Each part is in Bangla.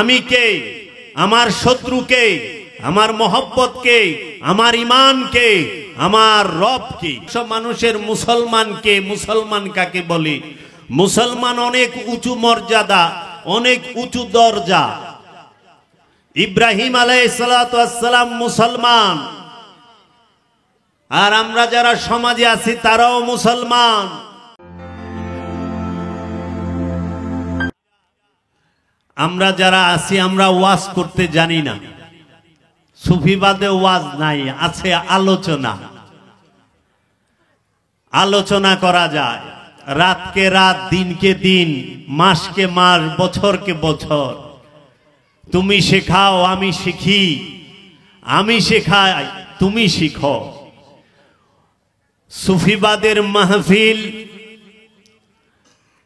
আমি কে, আমার শত্রু কে, আমার মহব্বত কে, আমার ঈমান কে, আমার রব কে। সব মানুষের মুসলমান কে, মুসলমান কাকে বলে? মুসলমান অনেক উঁচু মর্যাদা, অনেক উঁচু দরজা। ইব্রাহিম আলাইহিস সালাতু ওয়াস সালাম মুসলমান, আর আমরা যারা সমাজে আছি তারাও মুসলমান। আমরা যারা আছি আমরা ওয়াজ করতে জানি না। সুফিবাদে ওয়াজ নাই, আছে আলোচনা। আলোচনা করা যায়, রাতকে রাত, দিনকে দিন, মাসকে মাস, বছরকে বছর। তুমি শেখাও আমি শিখি, আমি শেখাই তুমি শিখো। সুফিবাদের মাহফিল,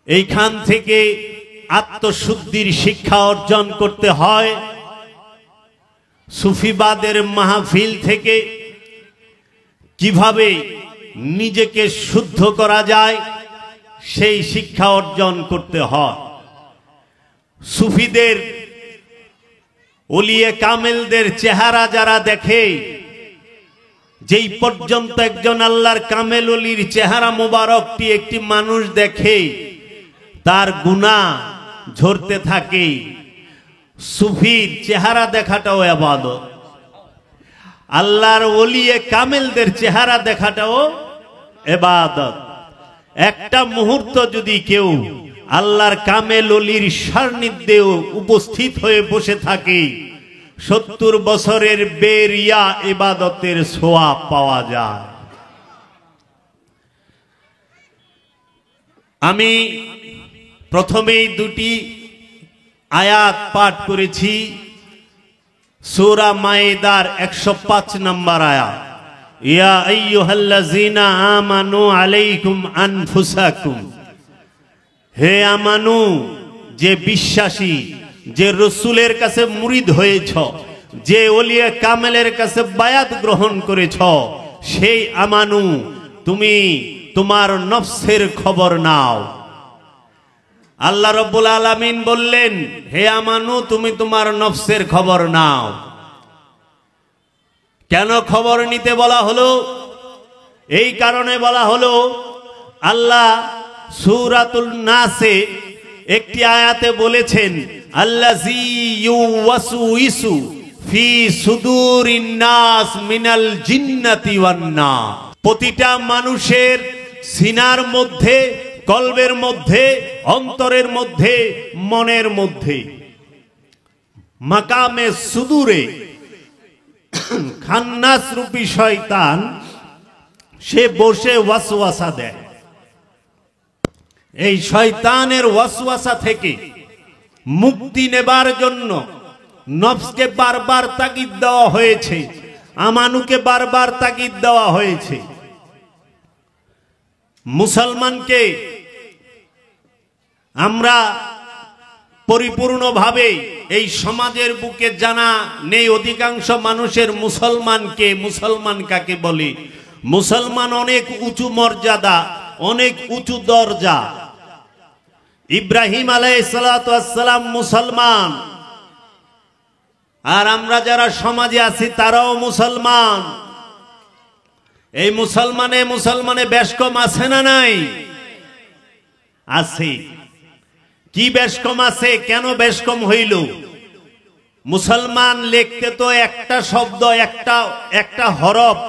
এইখান থেকে আত্মশুদ্ধির শিক্ষা অর্জন করতে হয়। সুফিবাদের মাহফিল থেকে কিভাবে নিজেকে শুদ্ধ করা যায় সেই শিক্ষা অর্জন করতে হয়। সুফিদের, ওলিয়ে কামেলদের চেহারা যারা দেখে, যেই পর্যন্ত একজন আল্লাহর কামেল ওলির চেহারা মোবারকটি একটি মানুষ দেখে তার গুনাহ ঝরতে থাকে। সুফির চেহারা দেখাটাও ইবাদত, আল্লাহর ওলিয়ে কামেলদের চেহারা দেখাটাও ইবাদত। একটা মুহূর্ত যদি কেউ আল্লাহর কামেল ওলির সান্নিধ্যে উপস্থিত হয়ে বসে থাকে, 70 বছরের বেরিয়া ইবাদতের সওয়াব পাওয়া যায়। আমি প্রথমেই দুটি আয়াত পাঠ করেছি, সূরা মায়েদার 105 নম্বর আয়াত। ইয়া আইয়ুহাল্লাযীনা আমানু আলাইকুম আনফুসাকুম, হে আমানু, যে বিশ্বাসী, যে রসুলের কাছে মুরিদ হয়েছ, যে ওলিয়ে কামেলের কাছে বায়াত গ্রহণ করেছ, সেই আমানু, তুমি তোমার নফসের খবর নাও। আল্লাহ রাব্বুল আলামিন বললেন, হে আমানু, তুমি তোমার নফসের খবর নাও। কেন খবর নিতে বলা হলো? এই কারণে বলা হলো, আল্লাহ সূরাতুল নাসে একটি আয়াতে বলেছেন, আল্লাযী ইউওয়াসউইসু ফি সুদুরিন নাস মিনাল জিন্নাতি ওয়ান নাস। প্রতিটা মানুষের সিনার মধ্যে, কলবের মধ্যে, অন্তরের মধ্যে, মনের মধ্যে, মাকামে সুদূরে খান্নাস রূপী শয়তান সে বসে ওয়াসওয়াসা দেয়। এই শয়তানের ওয়াসওয়াসা থেকে মুক্তি নেবার জন্য নফসকে বারবার তাগিদ দেওয়া হয়েছে, আমানুকে বারবার তাগিদ দেওয়া হয়েছে। মুসলমানকে আমরা পরিপূর্ণভাবে এই সমাজের বুকে জানা নেই। অধিকাংশ মানুষের মুসলমানকে, মুসলমান কাকে বলে? মুসলমান অনেক উঁচু মর্যাদা, অনেক উঁচু দরজা। ইব্রাহিম আলাইহিস সালাতু ওয়াস সালাম মুসলমান, আর আমরা যারা সমাজে আছি তারাও মুসলমান। এই মুসলমানে বেশকম আছে না নাই? আছে। কি বেশকম আছে? কেন বেশকম হইল? মুসলমান লিখতে তো একটা শব্দ, একটা হরফ,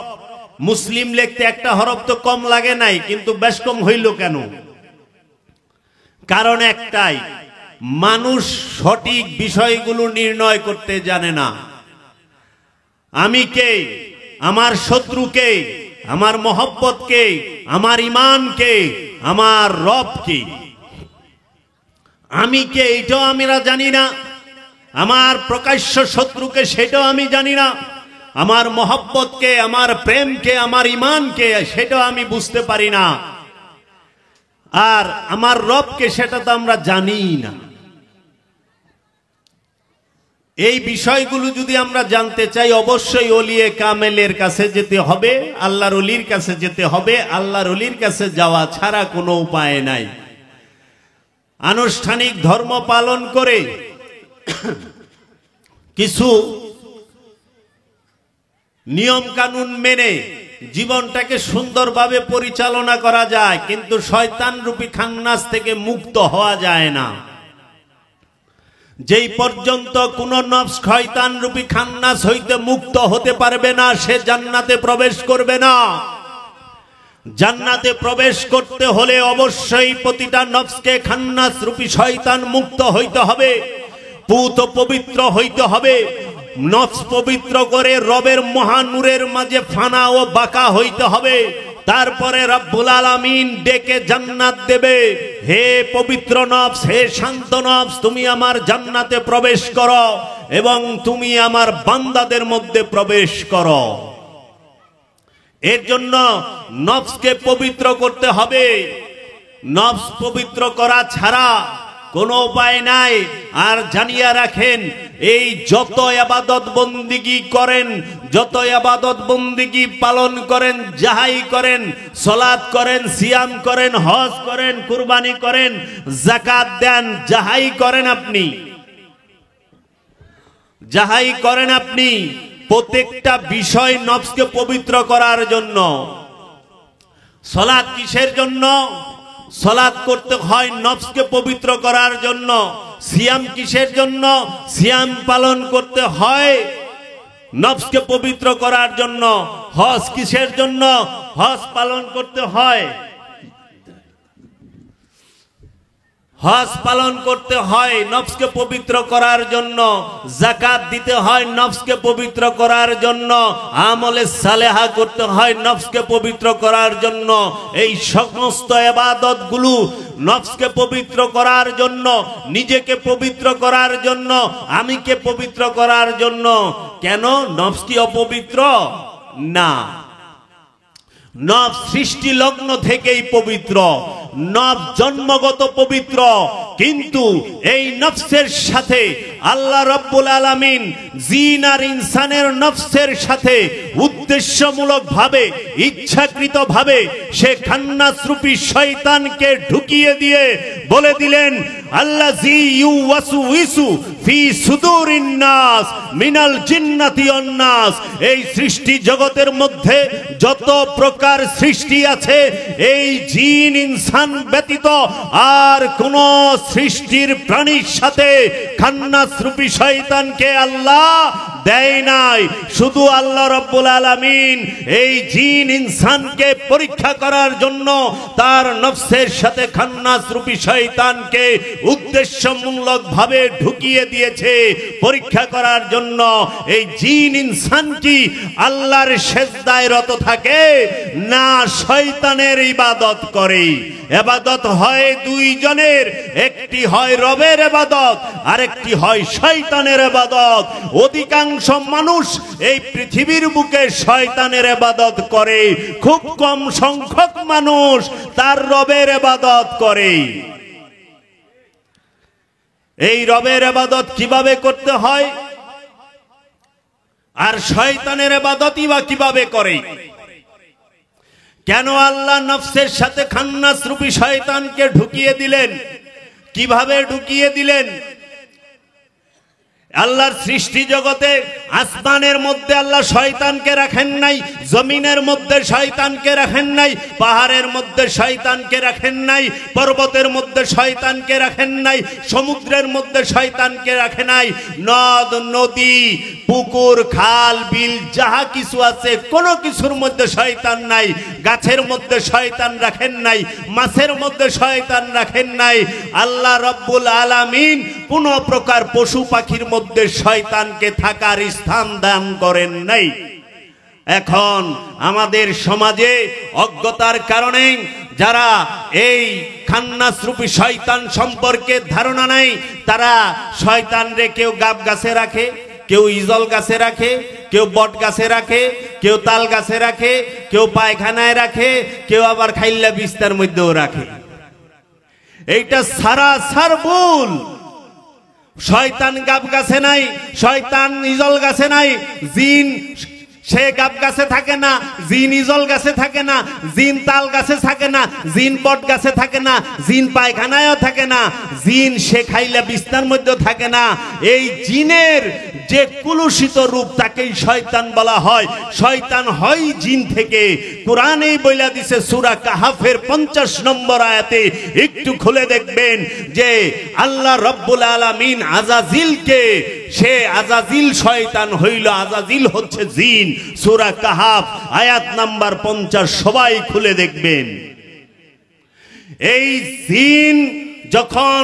মুসলিম লিখতে একটা হরফ তো কম লাগে নাই, কিন্তু বেশকম হইল কেন? কারণ একটাই, মানুষ সঠিক বিষয়গুলো নির্ণয় করতে জানে না। আমি কে, আমার শত্রু কে, আমার মহব্বত কে, আমার ঈমান কে, আমার রব কে। আমি কে এটাও আমরা জানি না, আমার প্রকাশ্য শত্রুকে সেটাও আমি জানি না, আমার মহব্বত কে, আমার প্রেম কে, আমার ঈমান কে সেটাও আমি বুঝতে পারি না, আর আমার রবকে সেটা তো আমরা জানি না। এই বিষয়গুলো যদি আমরা জানতে চাই, অবশ্যই ওলিয়ে কামেলের কাছে যেতে হবে, আল্লাহর ওলির কাছে যেতে হবে। আল্লাহর ওলির কাছে যাওয়া ছাড়া কোনো উপায় নাই। আনুষ্ঠানিক ধর্ম পালন করে কিছু নিয়ম কানুন মেনে জীবনটাকে সুন্দরভাবে পরিচালনা করা যায়, কিন্তু শয়তান রূপী খান্নাস থেকে মুক্ত হওয়া যায় না। যেই পর্যন্ত কোন নফস শয়তান রূপী খান্নাস হইতে মুক্ত হতে পারবে না, সে জান্নাতে প্রবেশ করবে না। জান্নাতে প্রবেশ করতে হলে অবশ্যই প্রতিটা নফসকে খান্নাস রূপী শয়তান মুক্ত হইতে হবে, পুত পবিত্র হইতে হবে। নফস পবিত্র করে রবের মহানূরের মাঝে ফানা ও বাঁকা হইতে হবে। তারপরে রব্বুল আলামিন ডেকে জান্নাত দেবে, হে পবিত্র নফস, হে শান্ত নফস, তুমি আমার জান্নাতে প্রবেশ করো এবং তুমি আমার বান্দাদের মধ্যে প্রবেশ করো। এর জন্য নফসকে পবিত্র করতে হবে। নফস পবিত্র করা ছাড়া কোনো উপায় নাই। আর জানিয়া রাখেন, এই যত ইবাদত বন্দিগি করেন, যত ইবাদত বন্দিগি পালন করেন, যাহাই করেন, সালাত করেন, সিয়াম করেন, হজ করেন, কুরবানি করেন, যাকাত দেন, যাহাই করেন আপনি প্রত্যেকটা বিষয় নফসকে পবিত্র করার জন্য। সালাত কিসের জন্য? সালাত করতে হয় নফসকে পবিত্র করার জন্য। সিয়াম কিসের জন্য? সিয়াম পালন করতে হয় নফসকে পবিত্র করার জন্য। হজ কিসের জন্য? হজ পালন করতে হয়, হজ পালন করতে হয় নফসকে পবিত্র করার জন্য। যাকাত দিতে হয় নফসকে পবিত্র করার জন্য। আমলে সালেহা করতে হয় নফসকে পবিত্র করার জন্য। এই সমস্ত ইবাদতগুলো নফসকে পবিত্র করার জন্য, নিজেকে পবিত্র করার জন্য, আমিকে পবিত্র করার জন্য। কেন? নফস কি অপবিত্র? না, নফস সৃষ্টি লগ্ন থেকেই পবিত্র, নফস জন্মগত পবিত্র। কিন্তু এই নফসের সাথে আল্লাহ রাব্বুল আলামিন জিন আর ইনসানের নফসের সাথে উদ্দেশ্যমূলক ভাবে, ইচ্ছাকৃত ভাবে সে খান্নাস রূপী শয়তানকে ঢুকিয়ে দিয়ে বলে দিলেন, আল্লাযী ইউওয়াসউইসু ফি সুদুরিন নাস মিনাল জিন্নাতি ওয়ান নাস। এই সৃষ্টি জগতের মধ্যে যত প্রকার সৃষ্টি আছে, এই জিন ইনসান ব্যতীত আর কোন সৃষ্টির প্রাণীর সাথে খান্নাস রূপী শয়তানকে আল্লাহ দেয় নাই। শুধু আল্লাহ রাব্বুল আলামিন এই জিন ইনসানকে পরীক্ষা করার জন্য তার নফসের সাথে খান্নাস রূপী শয়তানকে উদ্দেশ্যমূলক ভাবে ঢুকিয়ে দিয়েছে, পরীক্ষা করার জন্য। এই জিন ইনসান কি আল্লাহর সেজদায় রত থাকে না শয়তানের ইবাদত করে? ইবাদত হয় দুইজনের, একটি হয় রবের ইবাদত, আরেকটি হয় শয়তানের ইবাদত। অধিকাংশ মানুষ এই পৃথিবীর বুকে শয়তানের ইবাদত করে, খুব কম সংখ্যক মানুষ তার রবের ইবাদত করে। এই রবের ইবাদত কিভাবে করতে হয় আর শয়তানের ইবাদতই বা কিভাবে করে? কেন আল্লাহ নফসের সাথে খান্নাস রূপী শয়তানকে ঢুকিয়ে দিলেন? কিভাবে ঢুকিয়ে দিলেন? আল্লাহর সৃষ্টি জগতে আসমানের মধ্যে আল্লাহ শয়তানকে রাখেন নাই, জমিনের মধ্যে শয়তানকে রাখেন নাই, পাহাড়ের মধ্যে শয়তানকে রাখেন নাই, পর্বতের মধ্যে শয়তানকে রাখেন নাই, সমুদ্রের মধ্যে শয়তানকে রাখে নাই। নদ নদী, পুকুর, খাল, বিল যাহা কিছু আছে কোনো কিছুর মধ্যে শয়তান নাই। গাছের মধ্যে শয়তান রাখেন নাই, মাছের মধ্যে শয়তান রাখেন নাই। আল্লাহ রাব্বুল আলামিন কোন প্রকার পশু পাখির মধ্যে শয়তানকে থাকার স্থান দান করেন নাই। এখন আমাদের সমাজে অজ্ঞতার কারণে যারা এই খান্নাস রূপী শয়তান সম্পর্কে ধারণা নাই, তারা শয়তান রে কেউ গাব গাছে রাখে, কেউ ইজল গাছে রাখে, কেউ বট গাছে রাখে, কেউ তাল গাছে রাখে, কেউ পায়খানায় রাখে, কেউ আবার খাইল্লা বিস্তার মধ্যেও রাখে। এইটা সারাসার ভুল। শয়তান গাব গাছে নাই, শয়তান ইজল গাছে নাই, জিন সে গাব গাছে থাকে না, জিন ইজল গাছে থাকে না, জিন তাল গাছে থাকে না, জিন বট গাছে থাকে না, জিন পায়খানায়ও থাকে না, জিন সে খাইলে বিছনার মধ্যে থাকে না। এই জিনের যে কুলুষিত রূপ তাকেই শয়তান বলা হয়। শয়তান হয় জিন থেকে। কোরআনেই বইলা দিছে সূরা কাহাফের 50 নম্বর আয়াতে, একটু খুলে দেখবেন যে আল্লাহ রব্বুল আলামিন আজাজিলকে, সে আজাজিল শয়তান হইল, আজাজিল হচ্ছে জিন। সূরা কাহাফ আয়াত নাম্বার 50, সবাই খুলে দেখবেন। এই জিন যখন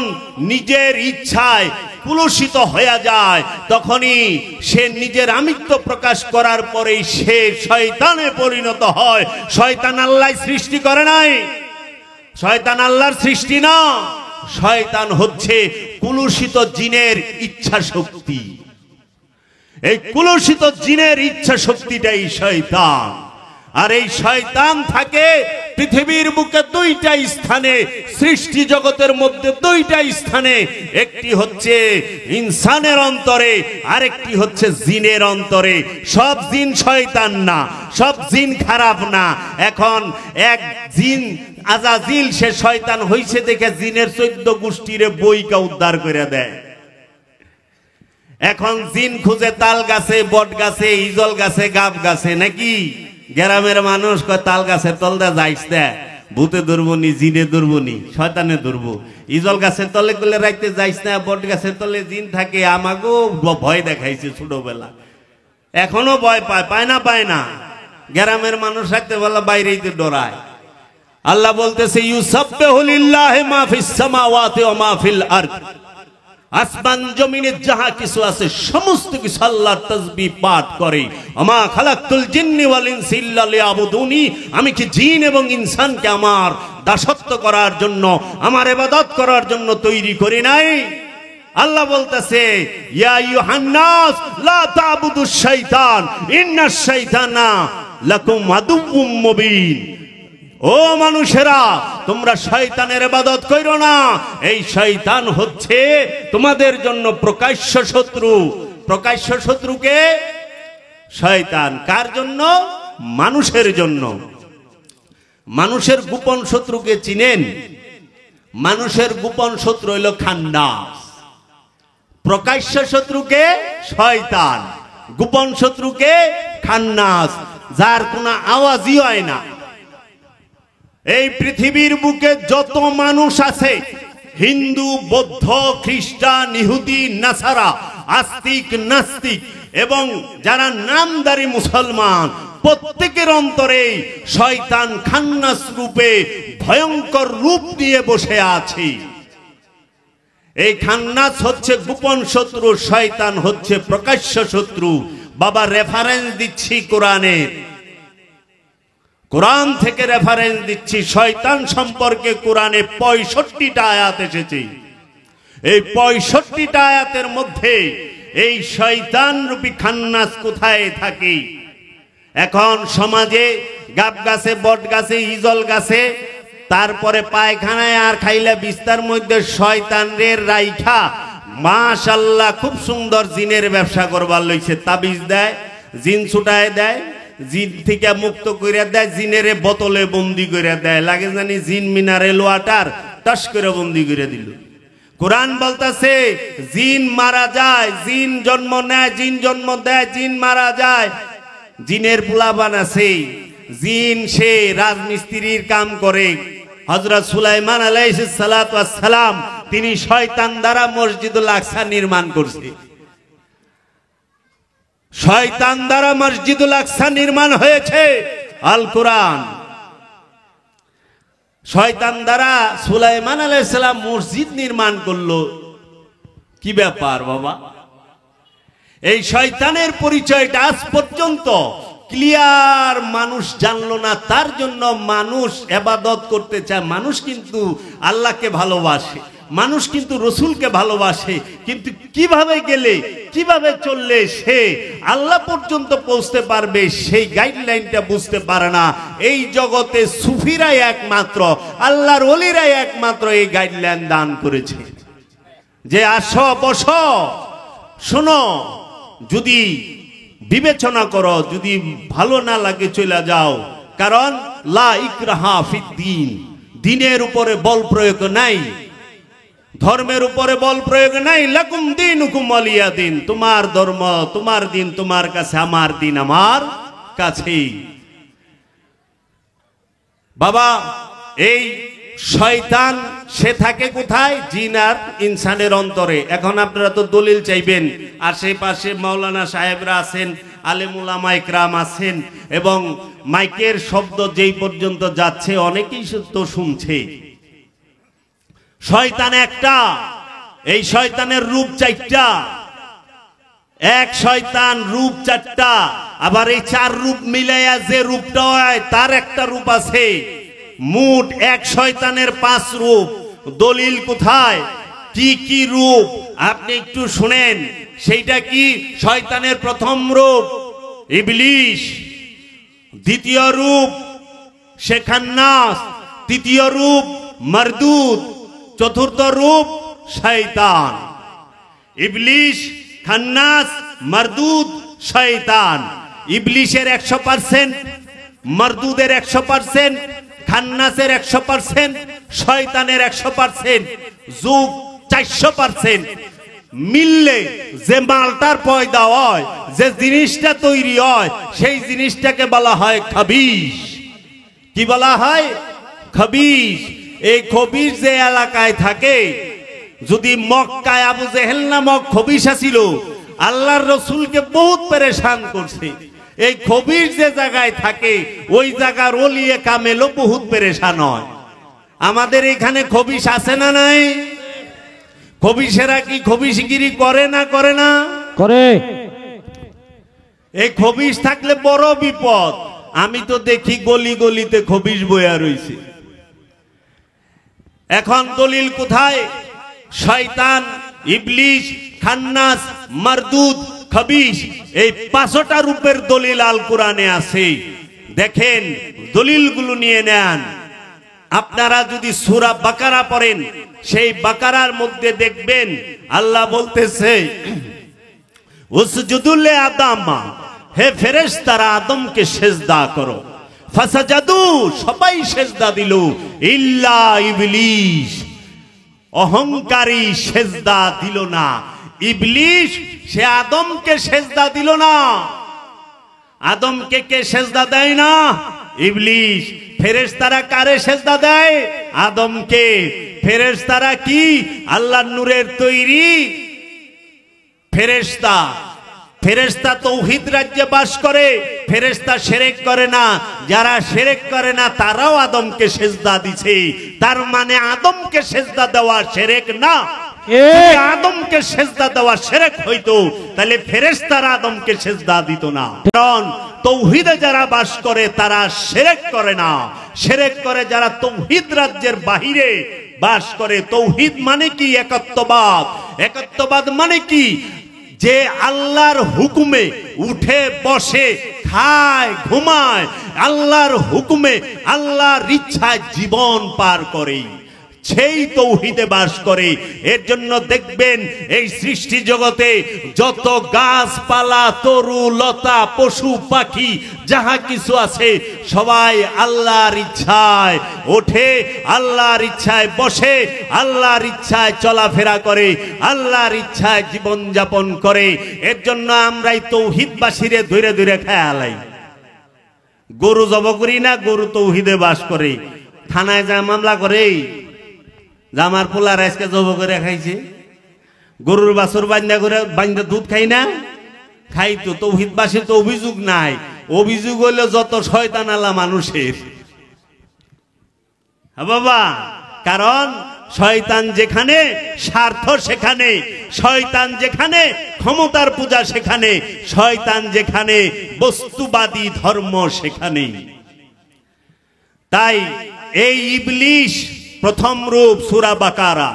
নিজের ইচ্ছায় কুলুষিত হয়ে যায়, তখনই সে নিজের আমিত্ব প্রকাশ করার পরেই সে শয়তানে পরিণত হয়। শয়তান আল্লাহ সৃষ্টি করে নাই, শয়তান আল্লাহর সৃষ্টি না। শয়তান হচ্ছে কুলুষিত জিনের ইচ্ছা শক্তি। এই কুলুষিত জিনের ইচ্ছা শক্তিটাই শয়তান। আর এই শয়তান থাকে পৃথিবীর বুকে দুইটা স্থানে, সৃষ্টি জগতের মধ্যে দুইটা স্থানে। একটি হচ্ছে ইনসানের অন্তরে, আরেকটি হচ্ছে জিনের অন্তরে। সব জিন শয়তান না, সব জিন খারাপ না। এখন এক জিন আজাজিল, সে শয়তান হইছে দেখে জিনের 14 গোষ্ঠীরে বইকা উদ্ধার করে দেয়। এখন জিন খুঁজে তাল গাছে, বট গাছে, ইজল গাছে, গাব গাছে। নাকি গ্রামের মানুষ কয় তাল গাছের তলদা যাইস না, ভূতে ধরবনি, জিনে ধরবনি, শয়তানে ধরবো। ইজল গাছের তলে গেলে রাখতে যাইস না, বট গাছের তলে জিন থাকে। আমাকেও ভয় দেখাইছে ছোটবেলা, এখনো ভয় পায়। পায় না গ্রামের মানুষ রাখতে বলা, বাইরেই তো ডরায়। আল্লাহ বলতেছে ইউসাব্বিহু লিল্লাহি মা ফিস সামাওয়াতি ওয়া মা ফিল আরদ। আসমান জমিনে যাহা কিছু আছে সমস্ত কিছু আল্লাহর তাসবিহ পাঠ করে। আমা খালাকতুল জিন্নি ওয়াল ইনসা ইল্লা লিয়াবুদুনি। আমি কি জিন এবং ইনসানকে আমার দাসত্ব করার জন্য, আমার ইবাদত করার জন্য তৈরি করি নাই? আল্লাহ বলতেছে ইয়া আইয়ুহান নাস লা তা'বুদুশ শাইতান ইন্নাশ শাইতানা লাকুম আদুউম মুবিন। ও মানুষেরা, তোমরা শয়তানের ইবাদত কইরো না। এই শয়তান হচ্ছে তোমাদের জন্য প্রকাশ্য শত্রু। প্রকাশ্য শত্রুকে শয়তান কার জন্য? মানুষের জন্য। মানুষের গোপন শত্রুকে চিনেন? মানুষের গোপন শত্রু হইল খান্নাস। প্রকাশ্য শত্রুকে শয়তান, গোপন শত্রুকে খান্নাস, যার কোনো আওয়াজই হয় না। এই পৃথিবীর বুকে যত মানুষ আছে, হিন্দু, বৌদ্ধ, খ্রিস্টান, ইহুদি, নাসারা, আস্তিক, নাস্তিক এবং যারা নামদারি মুসলমান, প্রত্যেকের অন্তরে শয়তান খান্নাস রূপে ভয়ঙ্কর রূপ নিয়ে বসে আছে। এই খান্নাস হচ্ছে গোপন শত্রু, শয়তান হচ্ছে প্রকাশ্য শত্রু। বাবা রেফারেন্স দিচ্ছি কোরআনের, কোরআন থেকে রেফারেন্স দিচ্ছি। শয়তান সম্পর্কে কোরআনে 65টা আয়াত এসেছে। এই 65টা আয়াতের মধ্যে এই শয়তান রূপী খান্নাস কোথায় থাকে? এখন সমাজে গাব গাছে, বট গাছে, ইজল গাছে, তারপরে পায়খানায় আর খাইলা বিস্তার মধ্যে শয়তানের রাইখা মাশাআল্লাহ খুব সুন্দর জিনের ব্যবসা করবার লইছে। তাবিজ দেয়, জিন ছুটায় দেয়, জিন থেকে মুক্ত করে দেয়, জিনের বোতলে বন্দি করে দেয়। লাগে জানি জিন মিনারেল ওয়াটার, টাস করে বন্দি করে দিল। কোরআন বলতেছে জিন মারা যায়, জিন জন্ম নেয়, জিন জন্ম দেয়, জিন মারা যায়। জিনের পোলাপান আছে, জিন সে রাজমিস্ত্রির কাম করে। হযরত সুলাইমান আলাইহিস সালাতু ওয়াস সালাম তিনি শয়তান দ্বারা মসজিদুল আকসা নির্মাণ করছে। শয়তান দ্বারা মসজিদুল আকসা নির্মাণ হয়েছে। আল কোরআন। শয়তান দ্বারা সুলাইমান আলাইহিস সালাম মসজিদ নির্মাণ করলো। কি ব্যাপার বাবা? এই শয়তানের পরিচয়টা আজ পর্যন্ত ক্লিয়ার মানুষ জানলো না। তার জন্য মানুষ ইবাদত করতে চায়। মানুষ কিন্তু আল্লাহকে ভালোবাসে, মানুষ কিন্তু রসুলকে ভালোবাসে, কিন্তু কিভাবে গেলে, কিভাবে চললে সে আল্লাহ পর্যন্ত পৌঁছতে পারবে সেই গাইডলাইনটা বুঝতে পারে না। এই জগতে সুফিরাই একমাত্র, আল্লাহর ওলিরাই একমাত্র এই গাইডলাইন দান করেছে যে আসো, বসো, শোনো। যদি বিবেচনা করো, যদি ভালো না লাগে চলে যাও। কারণ লা ইকরাহা ফিদ্দিন, দিনের উপরে বল প্রয়োগ নাই, ধর্মের উপরে বল প্রয়োগ নাই। লাকুম দীনুকুম ওয়ালিয়া দিন, তোমার ধর্ম তোমার দিন তোমার কাছে, আমার দিন আমার কাছে। বাবা, এই শয়তান সে থাকে কোথায়? জিন আর ইনসানের অন্তরে। এখন আপনারা তো দলিল চাইবেন, আশেপাশে মাওলানা সাহেবরা আছেন, আলেম উলামা ইকরাম আছেন, এবং মাইকের শব্দ যেই পর্যন্ত যাচ্ছে অনেকেই তো শুনছে। শয়তান একটা, এই শয়তানের রূপ চারটা। এক শয়তান রূপ চারটা, আবার এই চার রূপ মিলাইয়া যে রূপটা হয় তার একটা রূপ আছে। মোট এক শয়তানের 5 রূপ। দলিল কোথায়? কি কি রূপ আপনি একটু শুনেন। সেইটা কি? শয়তানের প্রথম রূপ ইবলিশ, দ্বিতীয় রূপ সে খান্নাস, তৃতীয় রূপ মারদুদ, চতুর্থ রূপ শয়তান। ইবলিশ, খান্নাস, মারদুদ, শয়তান। ইবলিশের 100%, মারদুদের 100%, খান্নাসের 100%, শয়তানের 100%, যোগ 400% মিললে যে মালটার পয়দা হয়, যে জিনিসটা তৈরি হয়, সেই জিনিসটাকে বলা হয় খবিশ। কি বলা হয়? খবিশ। এই খবিশ যে এলাকায় থাকে, যদি মক্কায় আবু জেহেল নামক খবিশ ছিল, আল্লাহর রসুলকে বহুত পেরেশান করছে। এই খবিশ যে জায়গায় থাকে ওই জায়গার ওলিয়ে কামেলও বহুত পেরেশান হয়। আমাদের এখানে খবিশ আছে না নাই? খবিশেরা কি খবিশগিরি করে না করে না? করে। এই খবিশ থাকলে বড় বিপদ। আমি তো দেখি গলি গলিতে খবিশ বয়া রইছে। এখন দলিল কোথায়? শয়তান, ইবলিশ, খান্নাস, মারদুদ, খবিশ, এই 5টা রূপের দলিল আল কোরআনে আছে। দেখেন, দলিলগুলো নিয়ে নেন। আপনারা যদি সূরা বাকারা পড়েন, সেই বাকারার মধ্যে দেখবেন আল্লাহ বলতেছে, উসজুদু লি আদম, হে ফেরেশতারা আদমকে সেজদা করো। ফাসাজাদু, সবাই সেজদা দিল, ইল্লা ইবলিশ, অহংকারী সেজদা দিল না। ইবলিশ সে আদমকে সেজদা দিল না। আদমকে কে সেজদা দেয় না? ইবলিশ। ফেরেশতারা কারে সেজদা দেয়? আদমকে। ফেরেশতারা কি? আল্লাহর নূরের তৈরি ফেরেশতা। ফেরেশতা তৌহিদ রাজ্যে বাস করে, ফেরেশতা শিরক করে না। যারা শিরক করে না তারাও আদমকে সেজদা দিছে। তার মানে আদমকে সেজদা দেওয়া শিরক না। যদি আদমকে সেজদা দেওয়া শিরক হইতো তাহলে ফেরেশতারা আদমকে সেজদা দিত না। কারণ তৌহিদে যারা বাস করে তারা শিরক করে না। শিরক করে যারা তৌহিদ রাজ্যের বাহিরে বাস করে। তৌহিদ মানে কি? একত্ববাদ। একত্ববাদ মানে কি? যে আল্লাহর হুকুমে উঠে বসে, খায়, ঘুমায়, আল্লাহর হুকুমে আল্লাহর ইচ্ছায় জীবন পার করে, সেই তৌহিদে বাস করে। এর জন্য দেখবেন এই সৃষ্টি জগতে যত গাছপালা, তরু লতা, পশু পাখি যাহা কিছু আছে সবাই আল্লাহর ইচ্ছায় ওঠে, আল্লাহর ইচ্ছায় বসে, আল্লাহর ইচ্ছায় চলাফেরা করে, আল্লাহর ইচ্ছায় জীবন যাপন করে। এর জন্য আমরাই তৌহিদবাসীরে ধরে ধরে খেয়ালাই। গরু জব করি না, গরু তৌহিদে বাস করে। থানায় যা মামলা করে, জামার পোলা রাইসকে জব করে খাইছে, গরুর বাছুর বান্ধা দুধ খাই না, খাই তো। তৌহিদবাসীর তো অভিযোগ নাই। অভিযোগ হইলে যত শয়তান আলা মানুষের। বাবা, কারণ শয়তান যেখানে স্বার্থ সেখানে, শয়তান যেখানে ক্ষমতার পূজা সেখানে, শয়তান যেখানে বস্তুবাদী ধর্ম সেখানে। তাই এই ইবলিশ প্রথম রূপ সূরা বাকারা।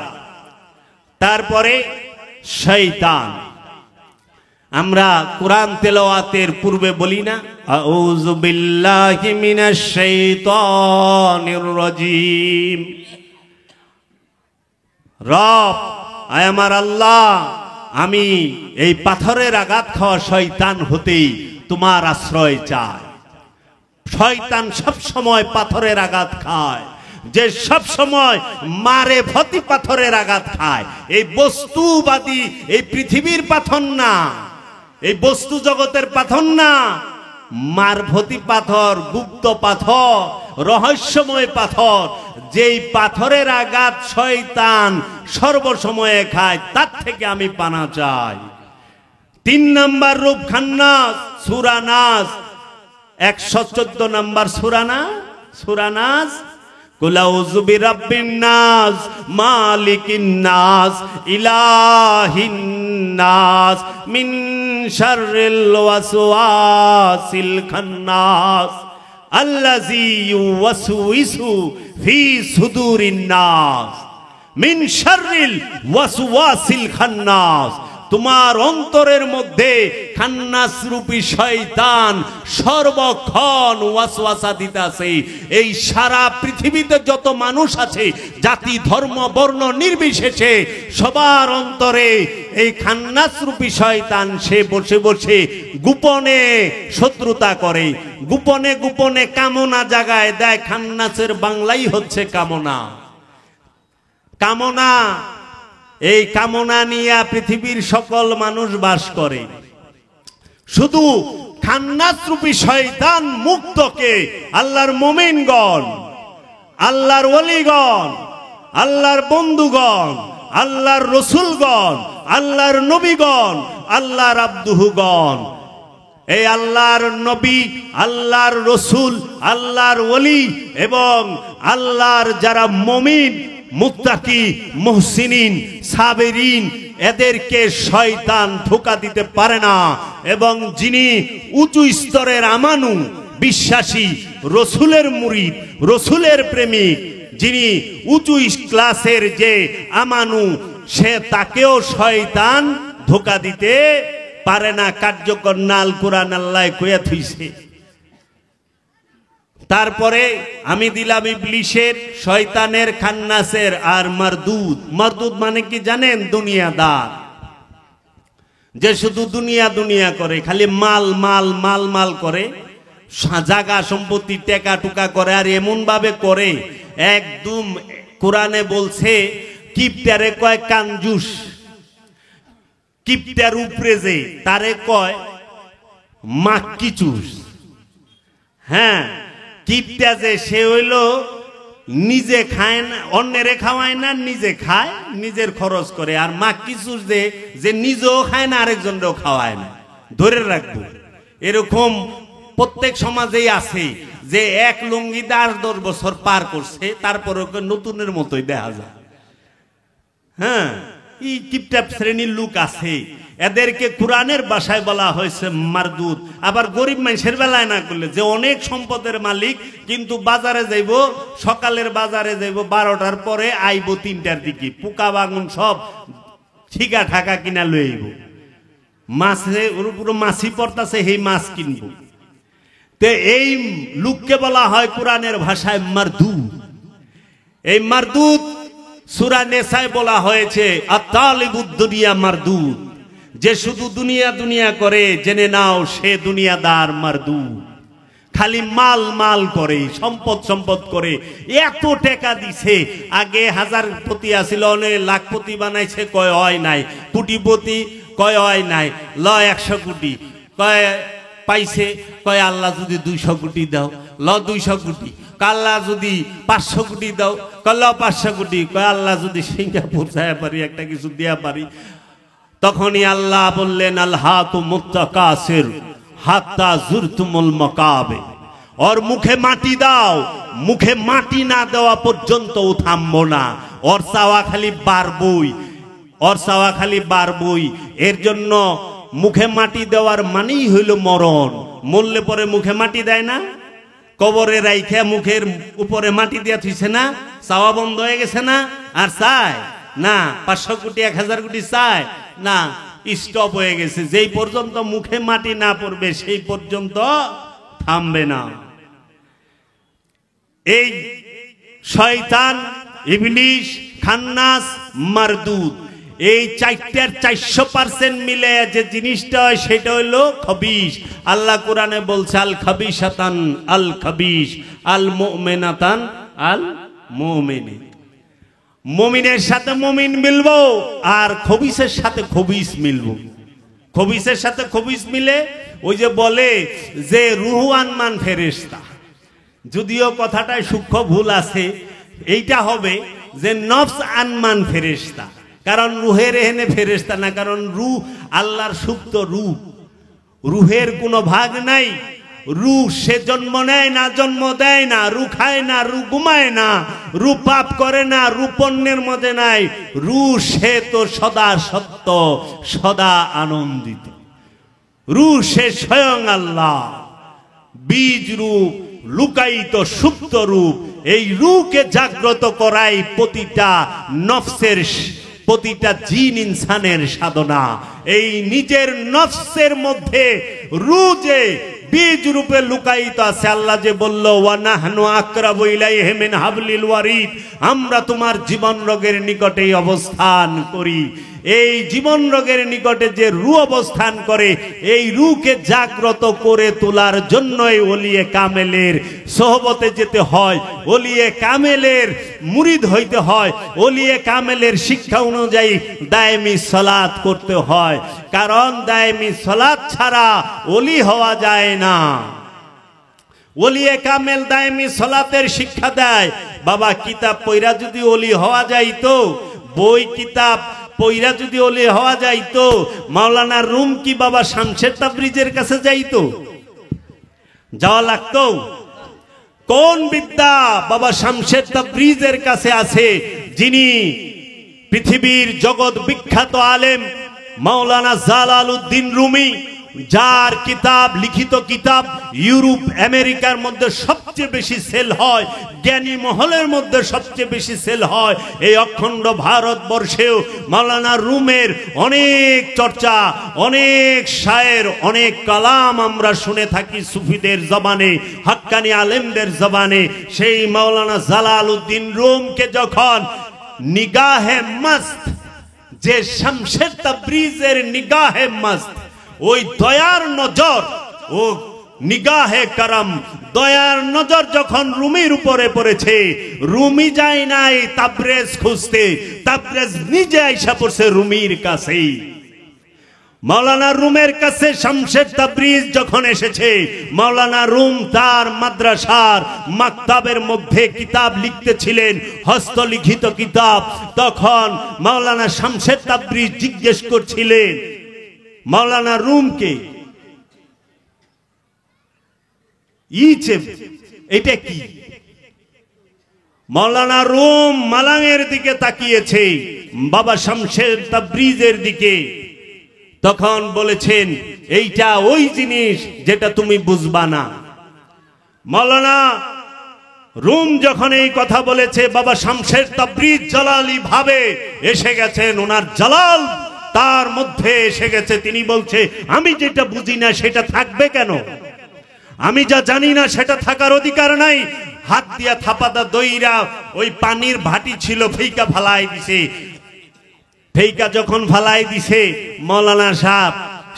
তারপরে শয়তান। আমরা কোরআন তেলাওয়াতের পূর্বে বলি না, আউযু বিল্লাহি মিনাশ শাইতানির রাজীম। রব, আয় আমার আল্লাহ, আমি এই পাথরের আঘাত খাওয়া শয়তান হতেই তোমার আশ্রয় চাই। শয়তান সব সময় পাথরের আঘাত খায়, যে সব সময় মারে ভতি পাথরের আঘাত খায়। এই বস্তুবাদী এই পৃথিবীর পাথর না, এই বস্তু জগতের পাথর না, মারভতি পাথর, গুপ্ত পাথর, রহস্যময় পাথর, যেই পাথরের আঘাত শয়তান সর্বসময়ে খায়, তার থেকে আমি পানা চাই। 3 নম্বর রূপ খান্নাস, সূরা নাস 114 নম্বর সূরা নাস। কুল আউযু বিরাব্বিন নাস, মালিকিন নাস, ইলাহিন নাস, মিন শাররিল ওয়াসওয়াসিল খান্নাস, আল্লাযী ইউওয়াসউইসু ফি সুদুরিন নাস, মিন শাররিল ওয়াসওয়াসিল খান্নাস। তোমার অন্তরের মধ্যে খান্নাস রূপী শয়তান সর্বক্ষণ ওয়াসওয়াসা দিতেছে। এই সারা পৃথিবীতে যত মানুষ আছে, জাতি ধর্ম বর্ণ নির্বিশেষে, সবার অন্তরে এই খান্নাস রূপী শয়তান সে বসে বসে গোপনে শত্রুতা করে, গোপনে গোপনে কামনা জাগায় দেয়। খান্নাসের বাংলাই হচ্ছে কামনা। কামনা, এই কামনা নিয়ে পৃথিবীর সকল মানুষ বাস করে। শুধু খান্নাস রূপী শয়তান মুক্তকে আল্লাহর মুমিনগণ, আল্লাহর ওলিগণ, আল্লাহর বন্ধুগণ, আল্লাহর রসুলগণ, আল্লাহর নবীগণ, আল্লাহর আব্দুহুগণ, এই আল্লাহর নবী, আল্লাহর রসুল, আল্লাহর ওলি এবং আল্লাহর যারা মুমিন, মুত্তাকি, মুহসিনিন, সাবেরিন, এদেরকে শয়তান ধোঁকা দিতে পারে না। এবং যিনি উঁচু স্তরের আমানু, বিশ্বাসী, রসুলের মুরিদ, রসুলের প্রেমিক, যিনি উঁচু ক্লাসের যে আমানু, সে তাকেও শয়তান ধোঁকা দিতে পারে না। কার্যকর নাল কোরআন আল্লাহ কইয়া থইছে। তারপরে আমি দিলাম ইবলিশের, শয়তানের, খান্নাসের আর মারদুদ। মারদুদ মানে কি জানেন? দুনিয়াদার, যে শুধু দুনিয়া দুনিয়া করে, খালি মাল মাল মাল মাল করে, জাগা সম্পত্তি টেকা টুকা করে, আর এমন ভাবে করে একদম কোরআনে বলছে কিপটারে কয় কাঞ্জুস, কিপটার উপরে যে তারে কয় মাক্কিচুস। হ্যাঁ, কিপটা যে সে হইল নিজে খায় না, অন্যেরে খাওয়ায় না, নিজে খায়, নিজের খরচ করে। আর মাক্কিচুস যে নিজেও খায় না, আরেকজনকেও খাওয়ায় না। ধরে রাখবো, এরকম প্রত্যেক সমাজেই আছে যে এক লুঙ্গি 10-10 বছর পার করছে, তারপরে ওকে নতুনের মতোই দেখা যায়। হ্যাঁ, এই কিপটাপ শ্রেণীর লোক আছে, এদেরকে কোরআনের ভাষায় বলা হয়েছে মারদুদ। আবার গরিব মানুষের বেলায় না করলে, যে অনেক সম্পদের মালিক, কিন্তু বাজারে যাইব, সকালের বাজারে যাইব 12টার পরে, আইব 3টার দিকে, পোকা বাগুন সব ঠিকা ঠাকা কিনা লইব, মাছে ওর উপর মাছি পড়তাছে, সেই মাছ কিনব। তে এই লোককে বলা হয় কোরআনের ভাষায় মারদুদ। এই মারদুদ সূরা নেসায় বলা হয়েছে আত-তালিবুদ দুনিয়া মারদুদ, যে শুধু দুনিয়া দুনিয়া করে, জেনে নাও সে দুনিয়াদার মারদুদ। খালি মাল মাল করে, সম্পদ সম্পদ করে। এত টাকা দিছে, আগে 1000পতি আছিল, অনেক লাখপতি বানাইছে, কয় হয় নাই। কোটিপতি, কয় হয় নাই। 100 কোটি কয় পাইছে, কয় আল্লাহ যদি 200 কোটি দাও, 200 কোটি। আল্লাহ যদি 500 কোটি দাও, কল 500 কোটি। কয় আল্লাহ যদি সিঙ্গাপুর যায় পারি, একটা কিছু দেয়া পারি। তখনই আল্লাহ বললেন আলহাকুমুত তাকাসির হাত্তা যুরতুমুল মাকাবির। ওর মুখে মাটি দাও, মুখে মাটি না দেওয়া পর্যন্ত ও থামবো না। ওর চাওয়া খালি বাড়বই, ওর চাওয়া খালি বাড়বই। এর জন্য মুখে মাটি দেওয়ার মানেই হইল মরণ। মরলে পরে মুখে মাটি দেয় না, কবরে রাইখা মুখের উপরে মাটি দিয়া থইছে না, চাওয়া বন্ধ হয়ে গেছে না? আর চায় না 500 কোটি 1000 কোটি চায় না, স্টপ হয়ে গেছে। যেই পর্যন্ত মুখে মাটি না পড়বে সেই পর্যন্ত থামবে না। এই শয়তান, ইবলিশ, খান্নাস, মারদুদ, এই 4টার 400% মিলে যে জিনিসটা হয় সেটা হলো খবিশ। আল্লাহ কোরআনে বলছে আল খাবিশাতান আল খাবিশ আল মুমিনাতান আল মুমিনিন। মুমিনের সাথে মুমিন মিলবো আর খবিশের সাথে খবিশ মিলবো। খবিশের সাথে খবিশ মিলে ওই যে বলে যে রুহু আনমান ফেরেশতা, যদিও কথাটায় সূক্ষ্ম ভুল আছে, এইটা হবে যে নফস আনমান ফেরেশতা। কারণ রুহের এখানে ফেরেশতা না, কারণ রূহ আল্লাহর সুপ্ত রূপ, রুহের কোনো ভাগ নাই। রূহ সে জন্ম নেয় না, জন্ম দেয় না, রূহ খায় না, রূহ ঘুমায় না, রূহ পাপ করে না, রূহ পণ্যের মধ্যে নাই। রূহ সে তো সদা সত্য, সদা আনন্দিত। রূহ সে স্বয়ং আল্লাহ, বীজ রূপ, লুকায়িত সুপ্ত রূপ। এই রূহকে জাগ্রত করাই প্রতিটা নফসের, প্রতিটা জিন ইনসানের সাধনা। এই নিজের নফসের মধ্যে রূহ যে বীজ রূপে লুকায়িত আছে। আল্লাহ যে বলল ওয়া নাহনু আকরাবু ইলাইহি মিন হাবলিল ওয়ারিদ, আমরা তোমার জীবন রোগের নিকটেই অবস্থান করি। এই জীবন রোগের নিকটে যে রূহ অবস্থান করে, এই রূহকে জাগ্রত করে তোলার জন্যই ওলিয়ে কামেলের সোহবতে যেতে হয়, ওলিয়ে কামেলের মুরিদ হইতে হয়, ওলিয়ে কামেলের শিক্ষা অনুযায়ী দায়েমি সালাত করতে হয়। কারণ দায়েমি সালাত ছাড়া ওলি হওয়া যায় না। ওলিয়ে কামেল দায়েমি সালাতের শিক্ষা দেয়। বাবা কিতাব পইরা যদি ওলি হওয়া যাইতো, বই কিতাব পইরা যদি ওলি হওয়া যাইতো, মাওলানা রুম কি বাবা শামসের তাবরিজের কাছে যাইতো? যাওয়া লাগতো? কোন বিদ্যা বাবা শামসের তাবরিজের কাছে আছে, যিনি পৃথিবীর জগৎ বিখ্যাত আলেম মাওলানা জালালউদ্দিন রুমি, যার কিতাব, লিখিত কিতাব ইউরোপ আমেরিকার মধ্যে সবচেয়ে বেশি সেল হয়, জ্ঞানী মহলের মধ্যে সবচেয়ে বেশি সেল হয়। এই অখণ্ড ভারতবর্ষেও মাওলানা রুমের অনেক চর্চা, অনেক শায়ের, অনেক কালাম আমরা শুনে থাকি সুফিদের জবানে, হাক্কানি আলেমদের জবানে। সেই মাওলানা জালালউদ্দিন রুমকে যখন নিগাহে মস্ত, যে শামসের তাবরিজের নিগাহে মস্ত, ওই দয়ার নজর, ও নিগাহে করম, দয়ার নজর যখন রুমির উপরে পড়েছে, রুমি যায় নাই তাবরেজ খুঁজতে, তাবরেজ নিজে আইসা পড়ছে রুমির কাছেই। মাওলানা রুমের কাছে শামসের তাবরিজ যখন এসেছে, মাওলানা রুম তার মাদ্রাসার মাকতাবের মধ্যে কিতাব লিখতেছিলেন, হস্তলিখিত কিতাব। তখন মাওলানা শামসের তাবরিজ জিজ্ঞেস করছিলেন মাওলানা রুমকে, এটা কি? মাওলানা রুম মালাঙের দিকে তাকিয়েছে, বাবা শামসের তাবরিজের দিকে। তখন বলেছেন এইটা ওই জিনিস যেটা তুমি বুঝবা না। মাওলানা রুম যখন এই কথা বলেছে, বাবা শামসের তাবরিজ জালালি ভাবে এসে গেছেন, ওনার জালাল তার মধ্যে এসে গেছে। তিনি বলছে আমি যেটা বুঝি না সেটা থাকবে কেন? আমি যা জানি না সেটা থাকার অধিকার নাই। হাত দিয়া থাপাদা দইরা ওই পানির ভাটি ছিল, ফেইকা ফালাই দিছে। ফেইকা যখন ফালাই দিছে, মাওলানা সাহেব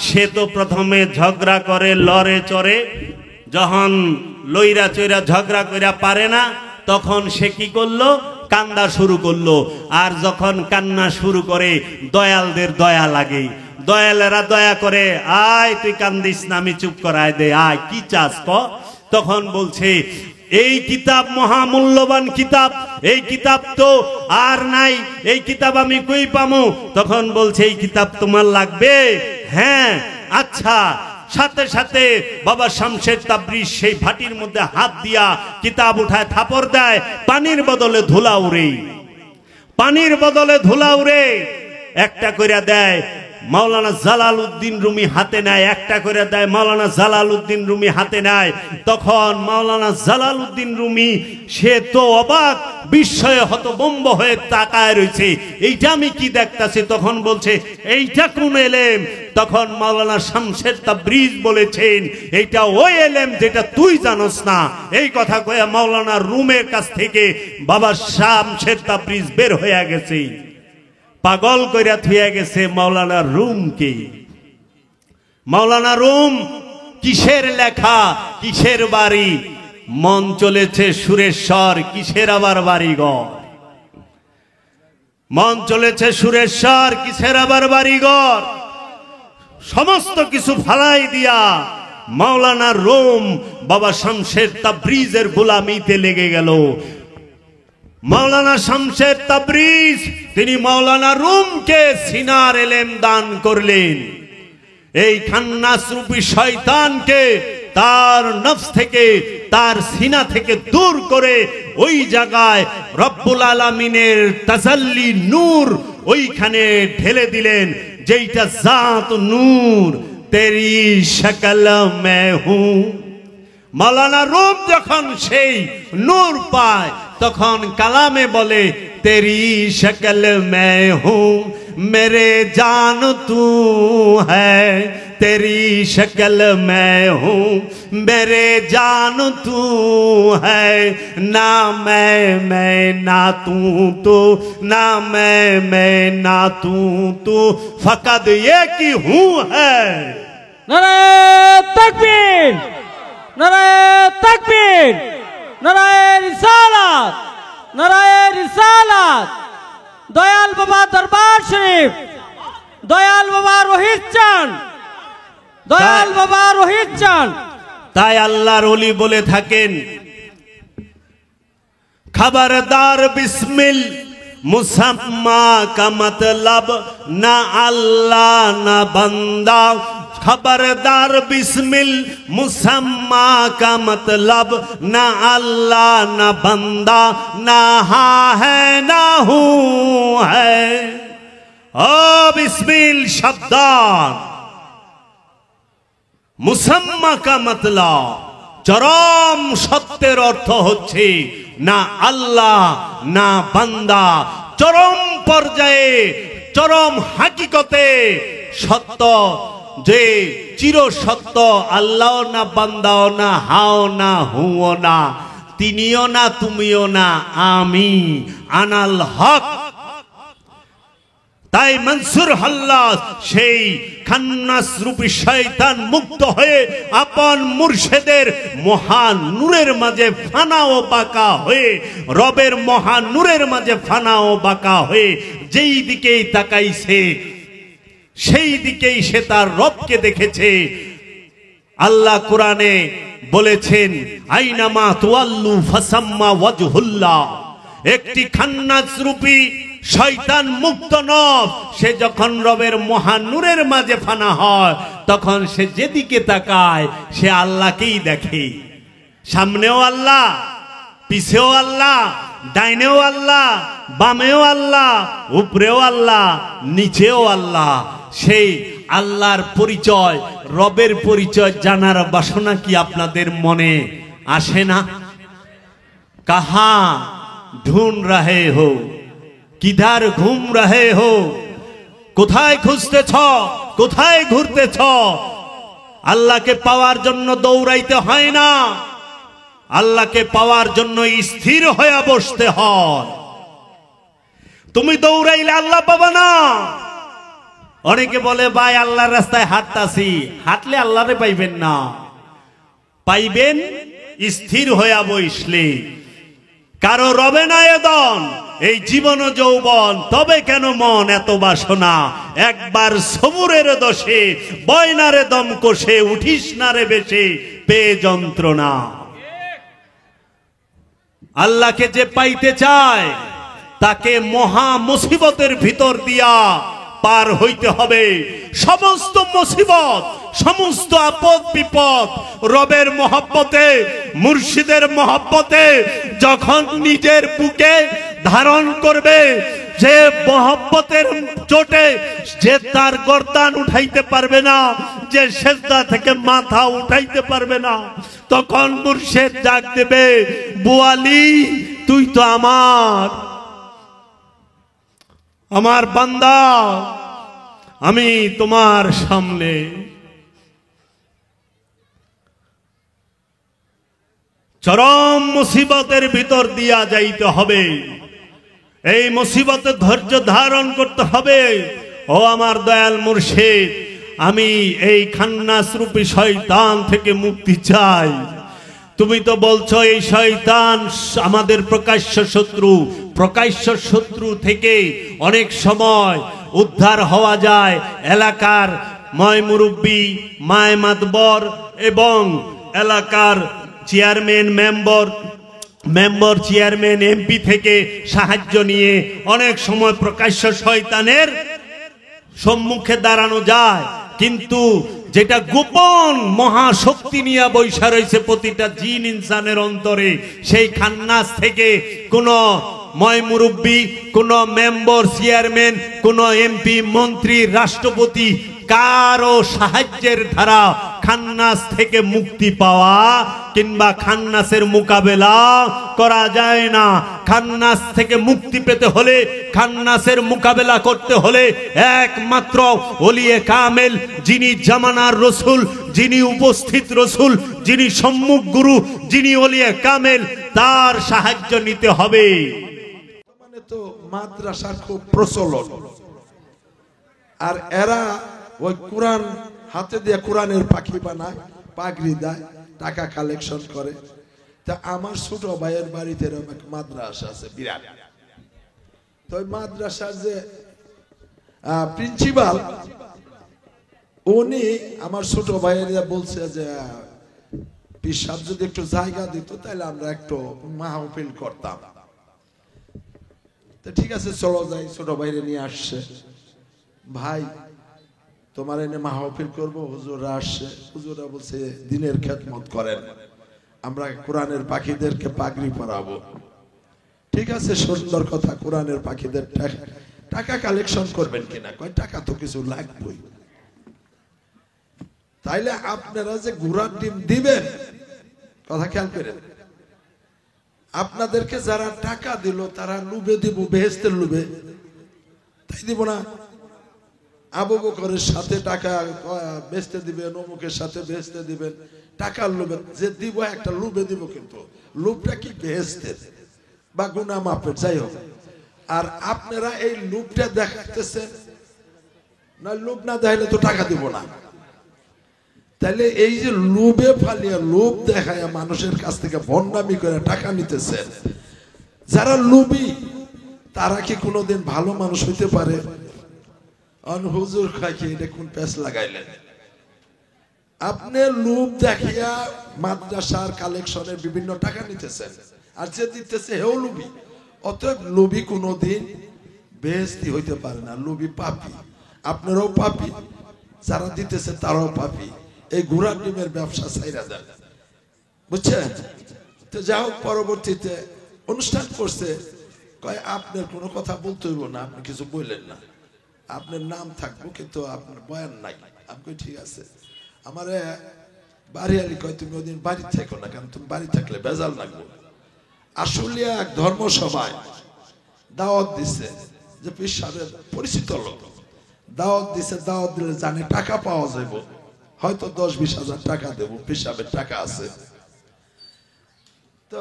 সে তো প্রথমে ঝগড়া করে, লড়ে চড়ে, যখন লইরা চইরা ঝগড়া কইরা পারে না, তখন সে কি করলো? কান্দা শুরু করলো। আর যখন কান্না শুরু করে, দয়ালদের দয়া লাগে, দয়ালেরা দয়া করে, আয় তুই কান্দিস না, আমি চুপ করায় দে, আয় কি চাস ক। তখন বলছে এই কিতাব মহামূল্যবান কিতাব, এই কিতাব তো আর নাই, এই কিতাব আমি কই পামু? তখন বলছে এই কিতাব তোমার লাগবে? হ্যাঁ, আচ্ছা। সাথে সাথে বাবা শামসের তাবরিজ সেই ভাটির মধ্যে হাত দিয়া কিতাব উঠায় থাপড় দেয়, পানির বদলে ধুলা উড়ে, পানির বদলে ধুলা উড়ে। একটা কইরা দেয়, মাওলানা জালালউদ্দিন রুমি হাতে নেয়, একটা করে দেয়, মাওলানা জালালউদ্দিন রুমি হাতে নেয়। তখন মাওলানা জালালউদ্দিন রুমি সে তো অবাক, বিস্ময়ে হতভম্ব হয়ে তাকায় রয়েছে, এইটা আমি কি দেখতাছি? তখন বলছে এইটা কোন এলেম? তখন মাওলানা শামসের তাবরিজ বলেছেন এইটা ওই এলেম যেটা তুই জানোস না। এই কথা কয়ে মাওলানা রুমের কাছ থেকে বাবা শামসের তাবরিজ বের হয়ে গেছে। পাগল কইরা থুয়া গেছে মাওলানা রুমকে। মাওলানা রুম কিসের লেখা, কিসের বাড়ি? মন চলেছে সুরেশ্বর, কিসের আবার বাড়িঘর? মন চলেছে সুরেশ্বর, কিসের আবার বাড়িঘর? সমস্ত কিছু ফালাই দিয়া মাওলানা রুম বাবা শামসের তাবরিজের গোলামিতে লেগে গেল। মাওলানা শামসের তাবরিজ তিনি মাওলানা রুমকে সিনার এলেম দান করলেন। এই খান্নাস রূপী শয়তানকে তার নফস থেকে, তার সিনা থেকে দূর করে ওই জায়গায় রব্বুল আলামিনের তাজাল্লি নূর ওইখানে ঢেলে দিলেন, যেইটা জাত নূর তেরি শক্ল মে হুঁ। মাওলানা রুম যখন সেই নূর পায় তখন কালামে বলে তেরি শক্ল মে হুঁ मेरे जान तू है, तेरी शक्ल मैं हूँ मेरे जान तू है, ना मैं ना तू ना मैं ना तू फकत ये की हूँ है। नारे तकबीर, नारे तकबीर, नारे रिसालत, नारे रिसालत। दयाल बाबा दरबार शरीफ, दयाल बाबा रोहित चांद, दयाल बाबा रोहित चांद। তাই আল্লাহর ওলি বলে থাকেন, खबरदार बिस्मिल मुसम्मा का मतलब ना अल्लाह ना बंदा। खबरदार बिस्मिल मुसम्मा का मतलब ना अल्लाह ना बंदा, ना हाँ है ना हूँ है। ओ बिस्मिल शब्दार मुसम्मा का मतलब চরম সত্যের অর্থ হচ্ছে না আল্লাহ না বান্দা। চরম পর্যায়ে, চরম হাকিকতে সত্য, যে চির সত্য, আল্লাহ না বান্দাও না হাও না হুও না, তিনিও না তুমিও না, আমি আনাল হক। তাই মনসুর হাল্লাজ সেই খান্নাস রূপী শয়তান মুক্ত হয়ে আপন মুর্শিদের মহান নূরের মাঝে ফানা ও বাঁকা হয়ে, রবের মহান নূরের মাঝে ফানা ও বাঁকা হয়ে যেই দিকেই তাকাইছে সেই দিকেই সে তার রবকে দেখেছে। আল্লাহ কোরআনে বলেছেন, আইনামা তুয়াল্লু ফাসাম্মা ওয়াজহুল্লাহ। একটি খান্নাস রূপী শয়তান মুক্ত নফস সে যখন রবের মহান নূরের মাঝে ফানা হয় তখন সে যেদিকে তাকায় সে আল্লাহকেই দেখে। সামনেও আল্লাহ, পিছেও আল্লাহ, ডাইনেও আল্লাহ, বামেও আল্লাহ, উপরেও আল্লাহ, নিচেও আল্লাহ। সেই আল্লাহর পরিচয়, রবের পরিচয় জানার বাসনা কি আপনাদের মনে আসে না? কাহা ঢুন রহে হো, কিধার ঘুম রহে হো, কোথায় খুঁজতেছ, কোথায় ঘুরতেছ? আল্লাহকে পাওয়ার জন্য দৌড়াইতে হয় না, আল্লাহকে পাওয়ার জন্য স্থির হয়ে বসতে হয়। তুমি দৌড়াইলে আল্লাহ পাবা না। অনেকে বলে ভাই আল্লাহর রাস্তায় হাঁটতাছি, হাঁটলে আল্লাহরে পাইবেন না, পাইবেন স্থির হয়ে বসলে। কারো রবে না এদন, এই জীবন যৌবন, তবে কেন মন এত বাসনা? একবার সবুরের দোষে বয়নারে দম কষে উঠিস না রে বেশে পেয়ে যন্ত্রণা। আল্লাহকে যে পাইতে চায় তাকে মহা মুসিবতের ভিতর দিয়া পার হইতে হবে। সমস্ত মুসিবত, সমস্ত আপদ বিপদ রবের মহব্বতে, মুর্শিদের মহব্বতে যখন নিজের বুকে ধারণ করবে, যে মহব্বতের চোটে যে তার গর্দান উঠাইতে পারবে না, যে সেজদা থেকে মাথা উঠাইতে পারবে না, তখন মুর্শিদ ডাক দেবে, বুয়ালি তুই তো আমার বান্দা, আমি তোমার সামনে। চরম মুসিবতের ভিতর দিয়া যাইতে হবে। এই মুসিবতে ধৈর্য ধারণ করতে হবে। ও আমার দয়াল মুর্শিদ, আমি এই খান্নাস রূপী শয়তান থেকে মুক্তি চাই। তুমি তো বলছো এই শয়তান আমাদের প্রকাশ্য শত্রু। প্রকাশ্য শত্রু থেকে অনেক সময় উদ্ধার হওয়া যায়। এলাকার ময় মুরব্বী, মায় মাতবর এবং এলাকার চেয়ারম্যান, মেম্বার চেয়ারম্যান, এমপি থেকে সাহায্য নিয়ে অনেক সময় প্রকাশ্য শয়তানের সম্মুখে দাঁড়ানো যায়। কিন্তু যেটা গোপন মহাশক্তি নিয়ে বৈশা রয়েছে প্রতিটা জিন ইনসানের অন্তরে, সেই খান্নাস থেকে কোনো ময় মুরব্বী, কোনো মেম্বার চেয়ারম্যান, কোনো এমপি, মন্ত্রী, রাষ্ট্রপতি কারো সাহায্যের ধারা খান্নাস থেকে মুক্তি পাওয়া কিংবা খান্নাসের মোকাবেলা করা যায় না। খান্নাস থেকে মুক্তি পেতে হলে, খান্নাসের মোকাবেলা করতে হলে একমাত্র ওলিয়ে কামেল, যিনি জামানার রসুল, যিনি উপস্থিত রসুল, যিনি সম্মুখ গুরু, যিনি ওলিয়ে কামেল, তার সাহায্য নিতে হবে। মানে তো মাদ্রাসার খুব প্রচলন, আর এরা ওই কোরআন হাতে দিয়ে কোরআনের পাখি বানায়, পাগড়ি দেয়, টাকা কালেকশন করে। তা আমার ছোট ভাইয়ের বাড়িতে এরকম এক মাদ্রাসা আছে বিরাট। তো ওই মাদ্রাসার যে প্রিন্সিপাল, উনি আমার ছোট ভাইয়ের বলছে যে পীর সাহেব যদি একটু জায়গা দিত তাহলে আমরা একটু মাহফিল করতাম। তো ঠিক আছে চলো যাই। ছোট ভাইরে নিয়ে আসছে, ভাই তোমার এনে মাহফিল করবো, হুজুররা আসছে। হুজুররা বলছে দিনের খেদমত করেন, আমরা কোরআনের পাখিদেরকে পাগড়ি পরাবো। ঠিক আছে, সুন্দর কথা। কোরআনের পাখিদের টাকা কালেকশন করবেন কিনা? কয় টাকা তো কিছু লাগবেই। তাইলে আপনারা যে ঘোড়ার ডিম দিবেন, কথা খেয়াল করেন, আপনাদেরকে যারা টাকা দিল তারা লুবে দিব, বেহেশতের লুবে, তাই দিব না? আবু বকরের সাথে টাকা বেচতে দিবেন, অমুকের সাথে বেচতে দিবেন, টাকার লোভে যে দিব একটা লুবে দিব, কিন্তু লুবটা কি বেহেশতের বা গুনাহ মাফের, যাই হোক। আর আপনারা এই লুবটা দেখাতেছেন না, লুব না দেখাইলে তো টাকা দিব না। তাহলে এই যে লুবে ফালিয়া, লোভ দেখায় মানুষের কাছ থেকে ভণ্ডামি করে টাকা নিতেছেন, যারা লুবি তারা কি কোনোদিন ভালো মানুষ হইতে পারে? হুজুর খাইকে এটা কোন প্যাচ লাগাইলেন? আপনি লোভ দেখিয়া মাদ্রাসার কালেকশনের বিভিন্ন টাকা নিতেছেন, আর যে দিতেছে হেও লুবি। অতএব লুবি কোনোদিন বেহেশতি হইতে পারে না। লুবি পাপী, আপনারাও পাপী, যারা দিতেছে তারাও পাপী। এই ঘোড়ার ডিমের ব্যবসা ছাইরা দেন, বুঝছেন? তো যাই হোক, পরবর্তীতে অনুষ্ঠান করছে, কয় আপনার কোনো কথা বলতে হইব না, আপনি কিছু বললেন না, আপনার নাম থাকবো কিন্তু আপনার বয়ান নাই। আমি ঠিক আছে। আমারে বাড়ি আলি কয় তুমি ওদিন বাড়ি থাকো না, কারণ তুমি বাড়ি থাকলে বেজাল লাগবো। আসলে এক ধর্মসভায় দাওয়াত দিছে, যে পীর সাহেবের পরিচিত লোক দাওয়াত দিছে। দাওয়াত দিলে জানে টাকা পাওয়া যাইব, হয়তো 10-20 হাজার টাকা দেবো, পীর সাহেবের টাকা আছে। তো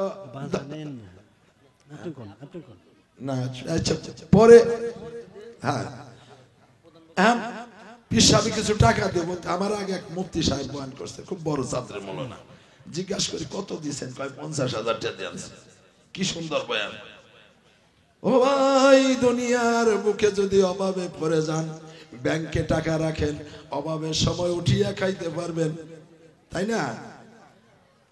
না আচ্ছা, পরে হ্যাঁ পীর সাহেব কিছু টাকা দেবো। আমার আগে এক মুফতি সাহেব বয়ান করছে, খুব বড় ছাত্রের মৌলানা। জিজ্ঞাসা করি কত দিচ্ছেন? কয় 50,000 টাকা দিয়েছে। কি সুন্দর বয়ান! ও ভাই, দুনিয়ার বুকে যদি অভাবে পড়ে যান, ব্যাংকে টাকা রাখেন, অভাবের সময় উঠিয়া খাইতে পারবেন, তাই না?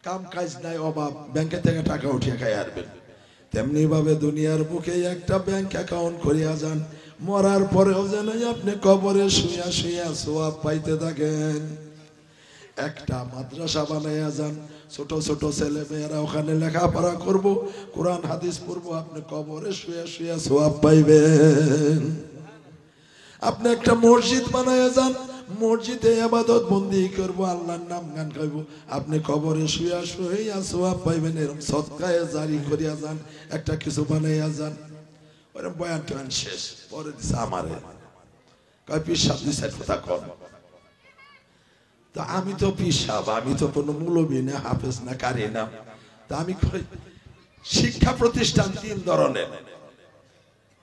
কাম কাজ নাই, অভাব, ব্যাংকে থেকে টাকা উঠিয়া খাই আসবেন। তেমনি ভাবে দুনিয়ার বুকে একটা ব্যাংক অ্যাকাউন্ট করিয়া যান, মরার পরেও যেন আপনি কবরে শুইয়া শুইয়া সোয়াব পাইতে থাকেন। একটা মাদ্রাসা বানাইয়া যান, ছোট ছোট ছেলে মেয়েরা ওখানে লেখাপড়া করবো, কোরআন হাদিস পড়বো, আপনি কবরে শুয়ে শুয়ে সোয়াব পাইবেন। আপনি একটা মসজিদ বানাইয়া যান, মসজিদে ইবাদত বন্দি করবো, আল্লাহর নাম গান গাইবো, আপনি কবরে শুয়ে শুয়ে সোয়াব পাইবেন। এরকম সদকায়ে জারি করিয়া যান, একটা কিছু বানাইয়া যান। ওরকম বয়ান টয়ান শেষ। পরে দিছে আমারে, কয় পীর সাহেব দিছে কথা কর। তা আমি তো পীর সাহেব, আমি তো কোনো মৌলবী না, হাফেজ না, কারি না। তা আমি শিক্ষা প্রতিষ্ঠান 3 ধরনের।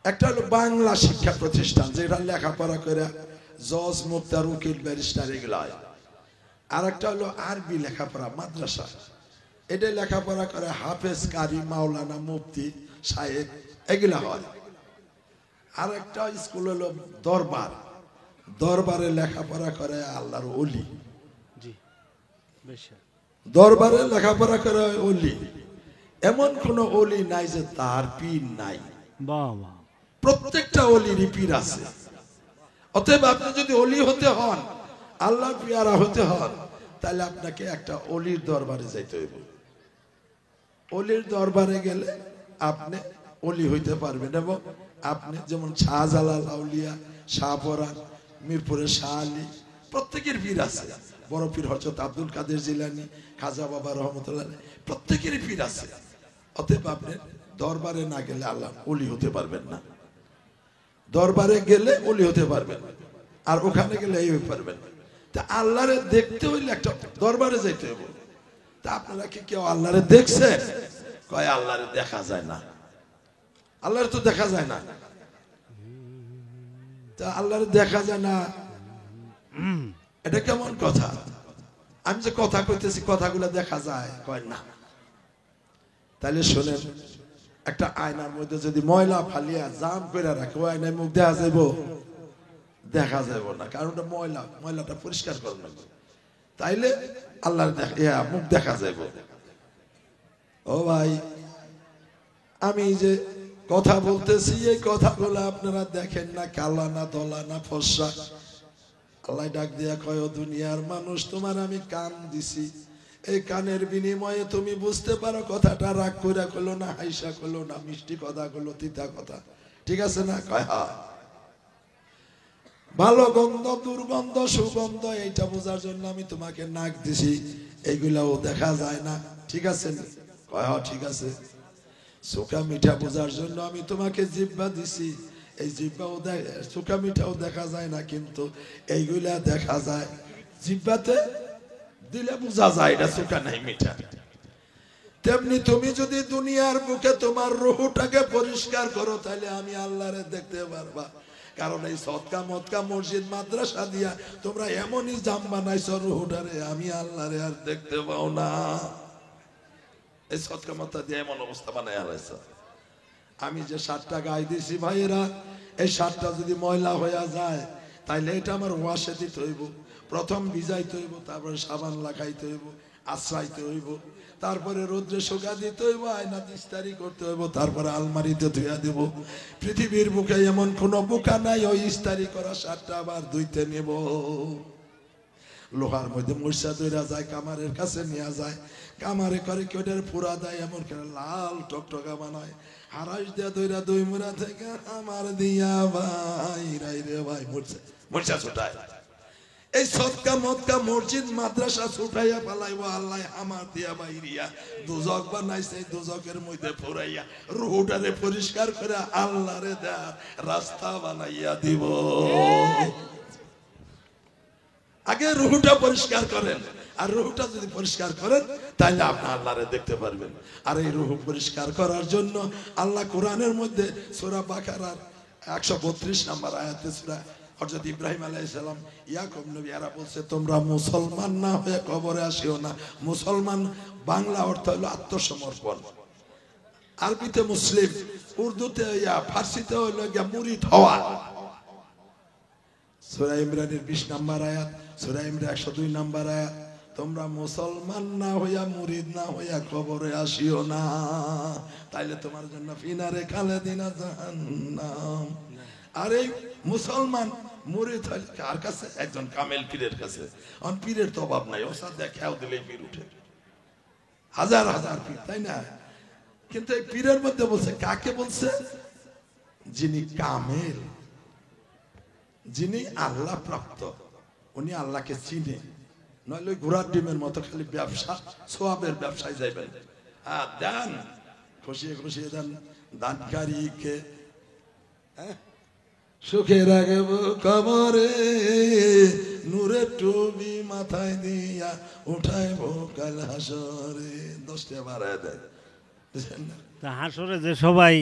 একটা হলো বাংলা শিক্ষা প্রতিষ্ঠান, যেটা লেখাপড়া করে জজ, মুক্তার, উকিল, ব্যারিস্টার এগুলো হয়। আর একটা হলো আরবি লেখাপড়া, মাদ্রাসা। এটা লেখাপড়া করে হাফেজ, কারি, মাওলানা, মুফতি, সাহেব এগুলা হয়। আর একটা স্কুল হলো দরবার, দরবারে লেখাপড়া করে আল্লাহর ওলি, দরবারে লেখাপড়া করে ওলি। এমন কোন ওলি নাই যে তার পীর নাই, প্রত্যেকটা ওলিরই পীর আছে। অতএব আপনি যদি ওলি হতে হন, আল্লাহর পিয়ারা হতে হন, তাহলে আপনাকে একটা ওলির দরবারে যাইতে হইব। ওলির দরবারে গেলে আপনি ওলি হইতে পারবেন। এবং আপনি যেমন শাহজালাল আউলিয়া, শাহপরান, মিরপুরের শাহ আলী, প্রত্যেকের পীর আছে। বড় পীর হযরত আব্দুল কাদের জিলানী, খাজা বাবা রহমতুল্লাহ, প্রত্যেকেরই পীর আছে। অতএব আপনি দরবারে না গেলে আল্লাহ ওলি হতে পারবেন না। দরবারে গেলে ওলি হতে পারবেন, আর ওখানে গেলে এই পারবেন। তা আল্লাহরে দেখতে হইলে একটা দরবারে যাইতে হবে। তা আপনারা কি কেউ আল্লাহরে দেখছেন? কয় আল্লাহরে দেখা যায় না। আল্লাহরে তো দেখা যায় না। তা আল্লাহরে দেখা যায় না, এটা কেমন কথা? আমি যে কথা কইতেছি, কথাগুলো দেখা যায়? কয় না। তাহলে শোনেন, একটা আয়নার মধ্যে যদি ময়লা ফালিয়া জাম করে রাখে, ওই আয়নায় মুখ দেখা যাইব? দেখা যাইব না, কারণ ওটা ময়লা, ময়লাটা পরিষ্কার করে নেবে। তাইলে আল্লাহর মুখ দেখা যাইব। ও ভাই, আমি যে কথা বলতেছি, এই কথাগুলো আপনারা দেখেন না, কালা না, ধলা না, ফর্সা। আল্লাহ ডাক দিয়া কয়, ও দুনিয়ার মানুষ, তোমার আমি কান দিছি, এই কানের বিনিময়ে তুমি বুঝতে পারো কথাটা রাগ কইরা কইলো না, হাইসা কইলো না, মিষ্টি কথা কইলো, তিতা কথা, ঠিক আছে না? কয় হ্যাঁ। ভালো গন্ধ, দুর্গন্ধ, সুগন্ধ, এইটা বোঝার জন্য আমি তোমাকে নাক দিছি, এইগুলাও দেখা যায় না, ঠিক আছে? কয় হ্যাঁ ঠিক আছে। সুখা মিঠা বোঝার জন্য আমি তোমাকে জিহ্বা দিছি, এই জিহ্বাও সুখা মিঠাও দেখা যায় না, কিন্তু এইগুলা দেখা যায়। জিহ্বাতে দিলে বোঝা যায় এটা সুখা নাই মিঠা। তেমনি তুমি যদি দুনিয়ার বুকে তোমার রুহটাকে পরিষ্কার করো, তাহলে আমি আল্লাহরে দেখতে পারবা। কারণ এই সদকা মদকা মসজিদ মাদ্রাসা দিয়া তোমরা এমনই জাম বানাইছো রুহটারে, আমি আল্লাহরে আর দেখতে পাও না। এই সদকা মদকা দিয়ে এমন অবস্থা বানাই হারাইছো। আমি যে শার্টটা গায়ে দিছি ভাইয়েরা, এই শার্টটা যদি ময়লা হইয়া যায়, তাইলে এটা আমার ওয়াশে দিতে হইব। প্রথম ভিজাইতে হইব, তারপরে সাবান লাগাইতে হইব, আশ্রাইতে হইব, তারপরে রোদ্রে শুকা দিতে হইব, আয়না ইস্তারি করতে হইব, তারপরে আলমারিতে ধুইয়া দেব। পৃথিবীর বুকে এমন কোন বোকা নাই ওই ইস্তারি করা শার্টটা আবার ধুইতে নেব। লোহার মধ্যে মরিচা দইরা যায়, কামারের কাছে নিয়ে যায়, কামারে করে কি ওটার পুরা দেয়, এমন করে লাল টকটকা বানায়, হারাইশ দিয়া দইরা দই মুড়া থেকে আমার দিয়া ভাই রাই রে ভাই মরিচা ছুটায়। এই সদকা মদকা মসজিদ মাদ্রাসা ছুটাইয়া পালাইব আল্লাহ আমার দিয়া বাইরিয়া দুজক বানাইছে, দুজকের মধ্যে পুরাইয়া রুহটারে পরিষ্কার করে আল্লাহরে দেয়ার রাস্তা বানাইয়া দিব। আগে রুহটা পরিষ্কার করেন, আর রুহটা যদি পরিষ্কার করেন তাহলে আপনি আল্লাহরে দেখতে পারবেন। আর এই রুহ পরিষ্কার করার জন্য আল্লাহ কোরআনের মধ্যে সূরা বাকারার 132 নম্বর আয়াতে সূরা হযরত ইব্রাহিম আলাইহিস সালাম ইয়াকুব নবী এরা বলছে, তোমরা মুসলমান না হয়ে কবরে আসিও না। মুসলমান বাংলা অর্থ হলো আত্মসমর্পণ, আরবিতে মুসলিম, উর্দুতে ফার্সিতে হলো মুরিদ হওয়া। সূরা ইমরানের 20 নম্বর আয়াত, সূরা ইমরান 102 নম্বর আয়াত, তোমরা মুসলমান না হইয়া মুরিদ না হইয়া কবরে আসিও না, তাইলে তোমার জন্য ফিনারে খালেদিনা জাহান্নাম। আর এই মুসলমান মুরিদ হয় কার কাছে? একজন কামেল পীরের কাছে। অন পীরের তো অভাব নাই, ওসাদ দেখাও দিলেই পীর উঠে, হাজার হাজার পীর, তাই না? কিন্তু এই পীরের মধ্যে বলছে, কাকে বলছে? যিনি কামেল, যিনি আল্লাহ প্রাপ্ত, উনি আল্লাহকে চিনে। নইলে ঘোড়ার ডিমের মতো খালি ব্যবসা, সোয়াবের ব্যবসায় যাইবেন। হ্যাঁ দেন, খুশিয়ে খুশিয়ে দেন দানকারীকে, সুখে রাখব কবরে, নূরের টুপি মাথায় দিয়া উঠাইব কাল হাসরে। 10টা বাড়ায় দেয়, হাসরে যে সবাই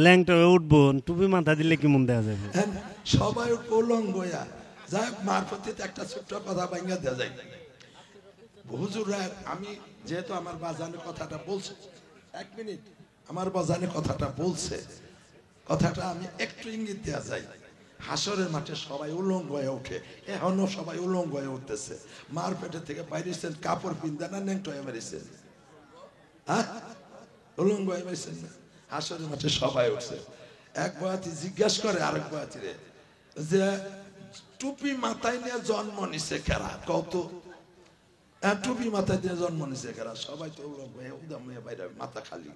ল্যাংটা হয়ে উঠবো, টুপি মাথা দিলে কি মন দেওয়া যাবে? হ্যাঁ, সবাই উলঙ্গ হইয়া যাই হোক, মারফতিতে একটা ছোট্ট কথা ভাঙিয়া দেওয়া যায়। হুজুররা, আমি যেহেতু আমার বাজানে কথাটা বলছে, 1 মিনিট, আমার বাজানে কথাটা বলছে, কথাটা আমি একটু ইঙ্গিত দেওয়া যায়। হাসরের মাঠে সবাই উলঙ্গ হয়ে ওঠে, এখনো সবাই উলঙ্গ হয়ে উঠতেছে। মার পেটে থেকে বাইরেছেন কাপড় পিন্দা না নেংটো হয়ে মেরেছেন? হ্যাঁ, উলঙ্গ হয়ে মেরেছেন না? হাসরের মাঠে সবাই উঠছে। এক বয়াতি জিজ্ঞাসা করে আরেক বয়াতিরে যে টুপি মাথায় নিয়ে জন্ম নিছে কেরা, কত? টুপি মাথায় দিয়ে জন্ম নিছে কেরা? সবাই তো উলঙ্গ হয়ে উদাম হয়ে বাইরে, মাথা খালি।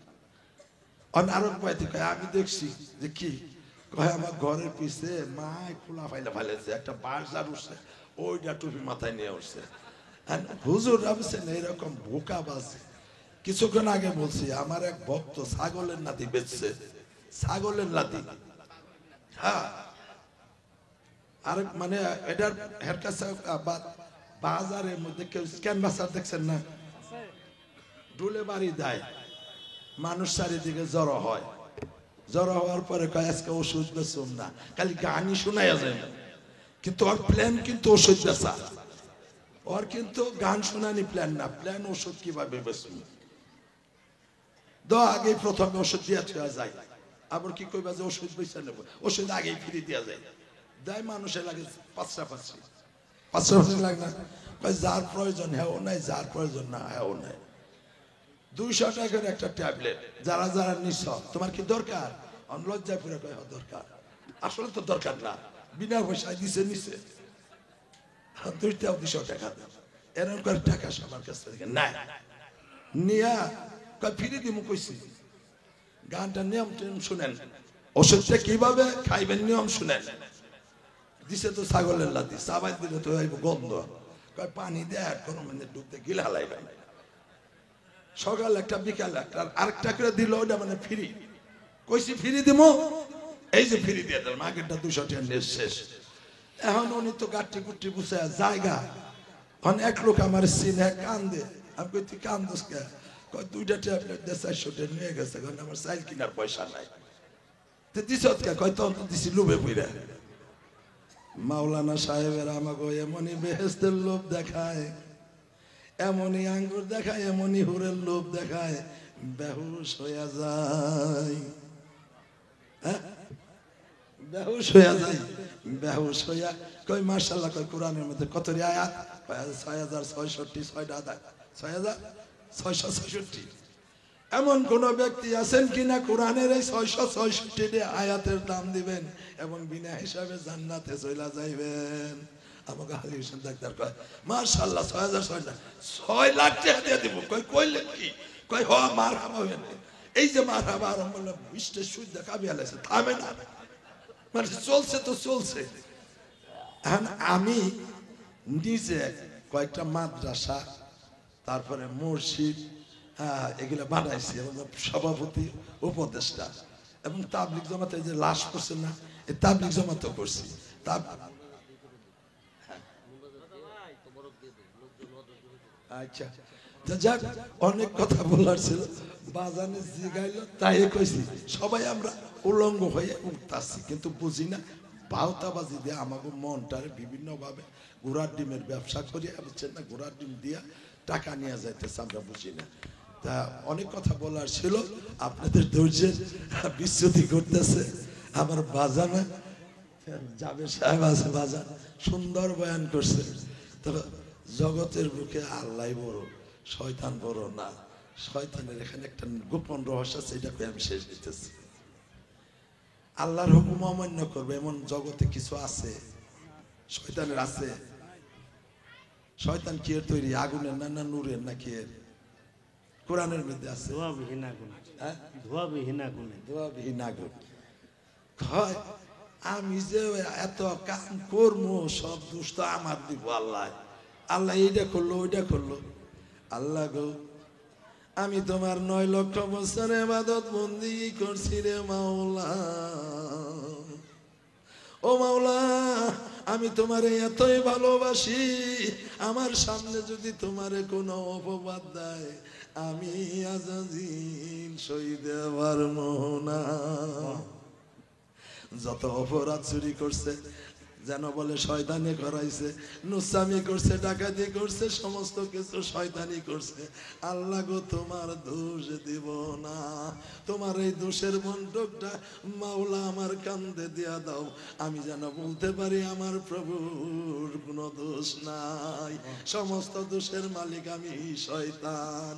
আরেক বয়াতি কয় আমি দেখছি। যে কি? কয় আমার ঘরের পিছে মায় খোলা ফাইলে ফাইলেছে, একটা বাজার উঠছে, ওইটা টুপি মাথায় নিয়ে উঠছে। হুজুর ভাবছেন এরকম বোকা বাজে। কিছুক্ষণ আগে বলছি আমার এক ভক্ত ছাগলের নাতি বেচছে, ছাগলের নাতি। হ্যাঁ, আর মানে এটার হের কাছে বাজারের মধ্যে কেউ ক্যানভাসার দেখছেন না? ডুলে বাড়ি দেয়, মানুষ চারিদিকে জড়ো হয়। জড়ো হওয়ার পরে কয় আজকে ওষুধ বেচুম না, খালি গানই শোনাইয়া যায় না। কিন্তু ওর প্ল্যান কিন্তু ওষুধ বেচা, ওর কিন্তু গান শোনানি প্ল্যান না, প্ল্যান ওষুধ কিভাবে বেচুম। আগে প্রথমে ওষুধ দিয়া দেওয়া যায়, আবার কি কইবা যে ওষুধ বেচা নেব, ওষুধ আগেই ফ্রি দেওয়া যায়। দেয় মানুষের লাগে পাঁচটা লাগে না? যার প্রয়োজন হ্যাঁ নাই, যার প্রয়োজন না হ্যাঁ নাই। 200 টাকার একটা ট্যাবলেট, যারা যারা নিছ তোমার কি দরকার? লজ্জায় পুরো কয় দরকার, আসলে তো দরকার না, বিনা পয়সায় দিছে নিছে। 200 টাকা এরকম করে টাকা সবার কাছ থেকে নাই নিয়া কয় ফিরে দিমু কইছি। গানটা নিয়ম শুনেন, ওষুধটা কিভাবে খাইবেন নিয়ম শুনেন। দিছে তো ছাগলের লাতি, চাবাই দিলে তো গন্ধ, কয় পানি দেয় কোনো মানে ডুবতে গিলা লাইবেন। সকাল একটা বিকাল একটা আরেকটা করে দিল, ওটা মানে ফ্রি। কইছি ফ্রি দিমু, এই যে ফ্রি দিয়ে দিলাম, আগেরটা 200 টাকা নিয়ে শেষ। এখন উনি তো গাঠি গুটি বুঝে জায়গা। এখন এক লোক আমার সিনে কান্দে, আমি কই তুই কান্দস কে? কয় 2টা ট্যাবলেট দিয়ে 400 টাকা নিয়ে গেছে, কারণ আমার চাইল কিনার পয়সা নাই। তো দিস কে? কয় তখন তো দিছি লোভে পইরা। মাওলানা সাহেবের আমাকে এমনই বেহেস্তের লোভ দেখায়, এমনই আঙ্গুর দেখায়, এমনই হুরের লোভ দেখায়, বেহুশ হইয়া যায়। হ্যাঁ, বেহুশ হইয়া যায়। বেহুশ হইয়া কই মাশাআল্লাহ, কই কোরআনের মধ্যে কত আয়াত? 6066, 6টা আয়াত, 6666। এমন কোন ব্যক্তি আছেন কিনা কোরআনের এই 666 আয়াতের দাম দিবেন এবং বিনা হিসাবে জান্নাতে চলে যাইবেন? আমাকে আলী হোসেন ডাক্তার কয় মাশাআল্লাহ 6 লাখ টাকা দিয়ে দিব। কইলে কি? কয় হ মারহাবা হইবেন। এই যে মারহাবা আরম্ভ হলো, বিশটা সুদ দেখাবি আলাইছে, থামে না, মানে চলছে তো চলছে। এখন আমি নিজে কয়েকটা মাদ্রাসা, তারপরে মসজিদ, হ্যাঁ এগুলো বানাইছি, এবং সভাপতি উপদেষ্টা, এবং তাবলিগ জমাতে যে লাশ করছে না, এই তাবলিগ জমাতেও করছি। আচ্ছা, যাক, অনেক কথা বলার ছিল, বাজানে জিগাইল তাই কইছি। সবাই আমরা উলঙ্গ হয়ে উঠতাছি, কিন্তু বুঝি না বাউতাবাজি দিয়ে আমাকে মনটারে বিভিন্ন ভাবে ঘোড়ার ডিমের ব্যবসা করি, বুঝছেন না, ঘোড়ার ডিম দিয়া টাকা নিয়ে যাইতেছে, আমরা বুঝি না। তা অনেক কথা বলার ছিল, আপনাদের ধৈর্যের বিচ্যুতি করতেছে। আমার বাজানে যাবে সাহেব আছে, বাজান সুন্দর বয়ান করছে। তবে জগতের বুকে আল্লাহ বড়, শয়তান বড় না। শয়তানের এখানে একটা গোপন রহস্য আছে, এটাকে আমি শেষ দিতেছি। আল্লাহর হুকুম অমান্য করবে এমন জগতে কিছু আছে? শয়তানের আছে? শয়তান কি এর তৈরি? আগুনের না, না নূরের, না কি এর? কোরআনের মধ্যে আছে ধোঁয়াবিহীন আগুন। হ্যাঁ, ধোঁয়াবিহীন আগুন, ধোঁয়াবিহীন আগুন। হয় আমি যে এত কাম করবো, সব দোষ তো আমার দিব আল্লাহ। আল্লাহ এইটা করলো, ওইটা করলো। আল্লাহ গো, আমি তোমার 9 লক্ষ বছর ইবাদত বন্দেগী করছি রে মাওলা। ও মাওলা, আমি তোমারে এতই ভালোবাসি, আমার সামনে যদি তোমারে কোনো অপবাদ দেয় আমি আজাজিল সইতে পারবো না। যত অপরাধ চুরি করছে যেন বলে শয়তানি করাইছে, নুসামি করছে, ডাকাতি করছে, সমস্ত কিছু শয়তানি করছে, আল্লাহ গো তোমার দোষ দিব না। তোমার এই দোষের বন্ধকটা মাওলা আমার কান্দে দিয়া দাও, আমি যেন বলতে পারি আমার প্রভুর কোনো দোষ নাই, সমস্ত দোষের মালিক আমি শয়তান।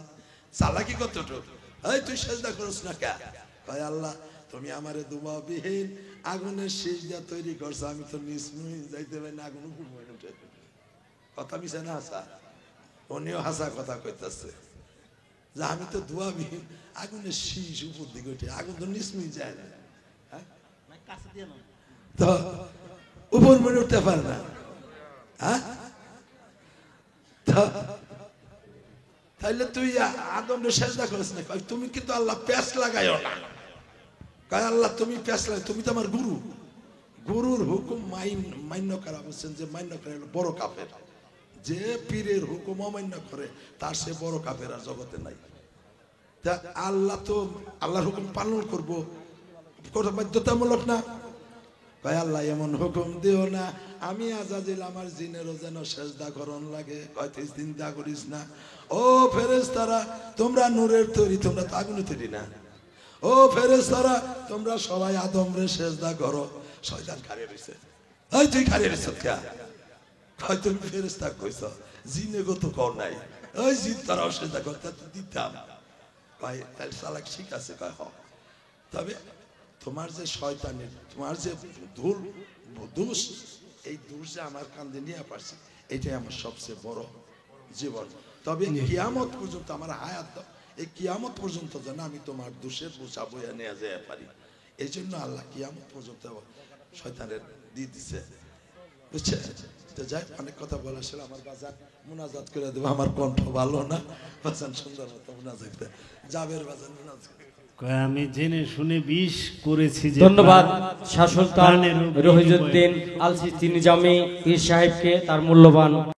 চালাকি কতটুক, এই তুই সেজদা করিস না কে? কয় আল্লাহ তুমি আমারে দুবাবিহীন আগুনের সিজদা তৈরি করছো, আমি তো নিসমুই যাইতে পারি না, আগুন উপর উঠে। কথা মিশে না হাসা, উনিও হাসা কথা কইতাছে যে আমি তো দুয়াবিহীন আগুনের শীষ উপর দিকে উঠে, আগুন তো নিসমুই যায় না, তো উপর মনে উঠতে পারে না। হ্যাঁ, তাইলে তুই আদমরে সেজদা করিস না। তুমি কিন্তু আল্লাহ প্যাঁচ লাগাইও না। কয় আল্লাহ তুমি প্যাঁচ লাগাই, তুমি তো আমার গুরু, গুরুর হুকুম মান্য করা বলছেন যে মান্য করে বড় কাফের। যে পীরের হুকুম অমান্য করে তার সে বড় কাফের আর জগতে নাই। তা আল্লাহ তো আল্লাহর হুকুম পালন করবো, কোনো বাধ্যতামূলক না। কয় আল্লাহ এমন হুকুম দিও না আমি আজাজিল আমার জিনেরও যেন সেজদা করন লাগে। কয় তুই চিন্তা করিস না, ও ফেরেশতারা তোমরা নূরের তৈরি, তোমরা তো আগুনে তৈরি না। ও ফেরেশতারা তোমরা সবাই আদমরে সেজদা করো। শয়তান খাড়িয়ে রইছে, এই তুই খাড়িয়ে রইছ কে? কয় তুমি ফেরেশতা কইছ, জিনে গো তো কর নাই, ওই জিন তারাও সেজদা করতে দিতাম। কয় তাহলে চালাক ঠিক আছে। কয় হ, তবে তোমার যে শয়তানের, তোমার যে ধুল দোষ, এই দোষ যে আমার কান্দে নিয়ে পারছি, এটাই আমার সবচেয়ে বড় জীবন। তবে কিয়ামত পর্যন্ত আমার হায়াত দাও, এই কিয়ামত পর্যন্ত যেন আমি তোমার দোষের বোঝা বইয়া নিয়ে যেতে পারি। এই জন্য আল্লাহ কিয়ামত পর্যন্ত শয়তানের দিয়ে দিছে, বুঝছে? তো যাই, অনেক কথা বলা ছিল, আমার বাজার মুনাজাত করে দেবো, আমার কণ্ঠ ভালো না, বাজান সুন্দর মতো মুনাজাত যাবের বাজার মুনাজাত। আমি জেনে শুনে বিষ করেছি। ধন্যবাদ শাহ সুলতান রহিজউদ্দিন আল সিস্তি নিজামী পীর সাহেবকে তার মূল্যবান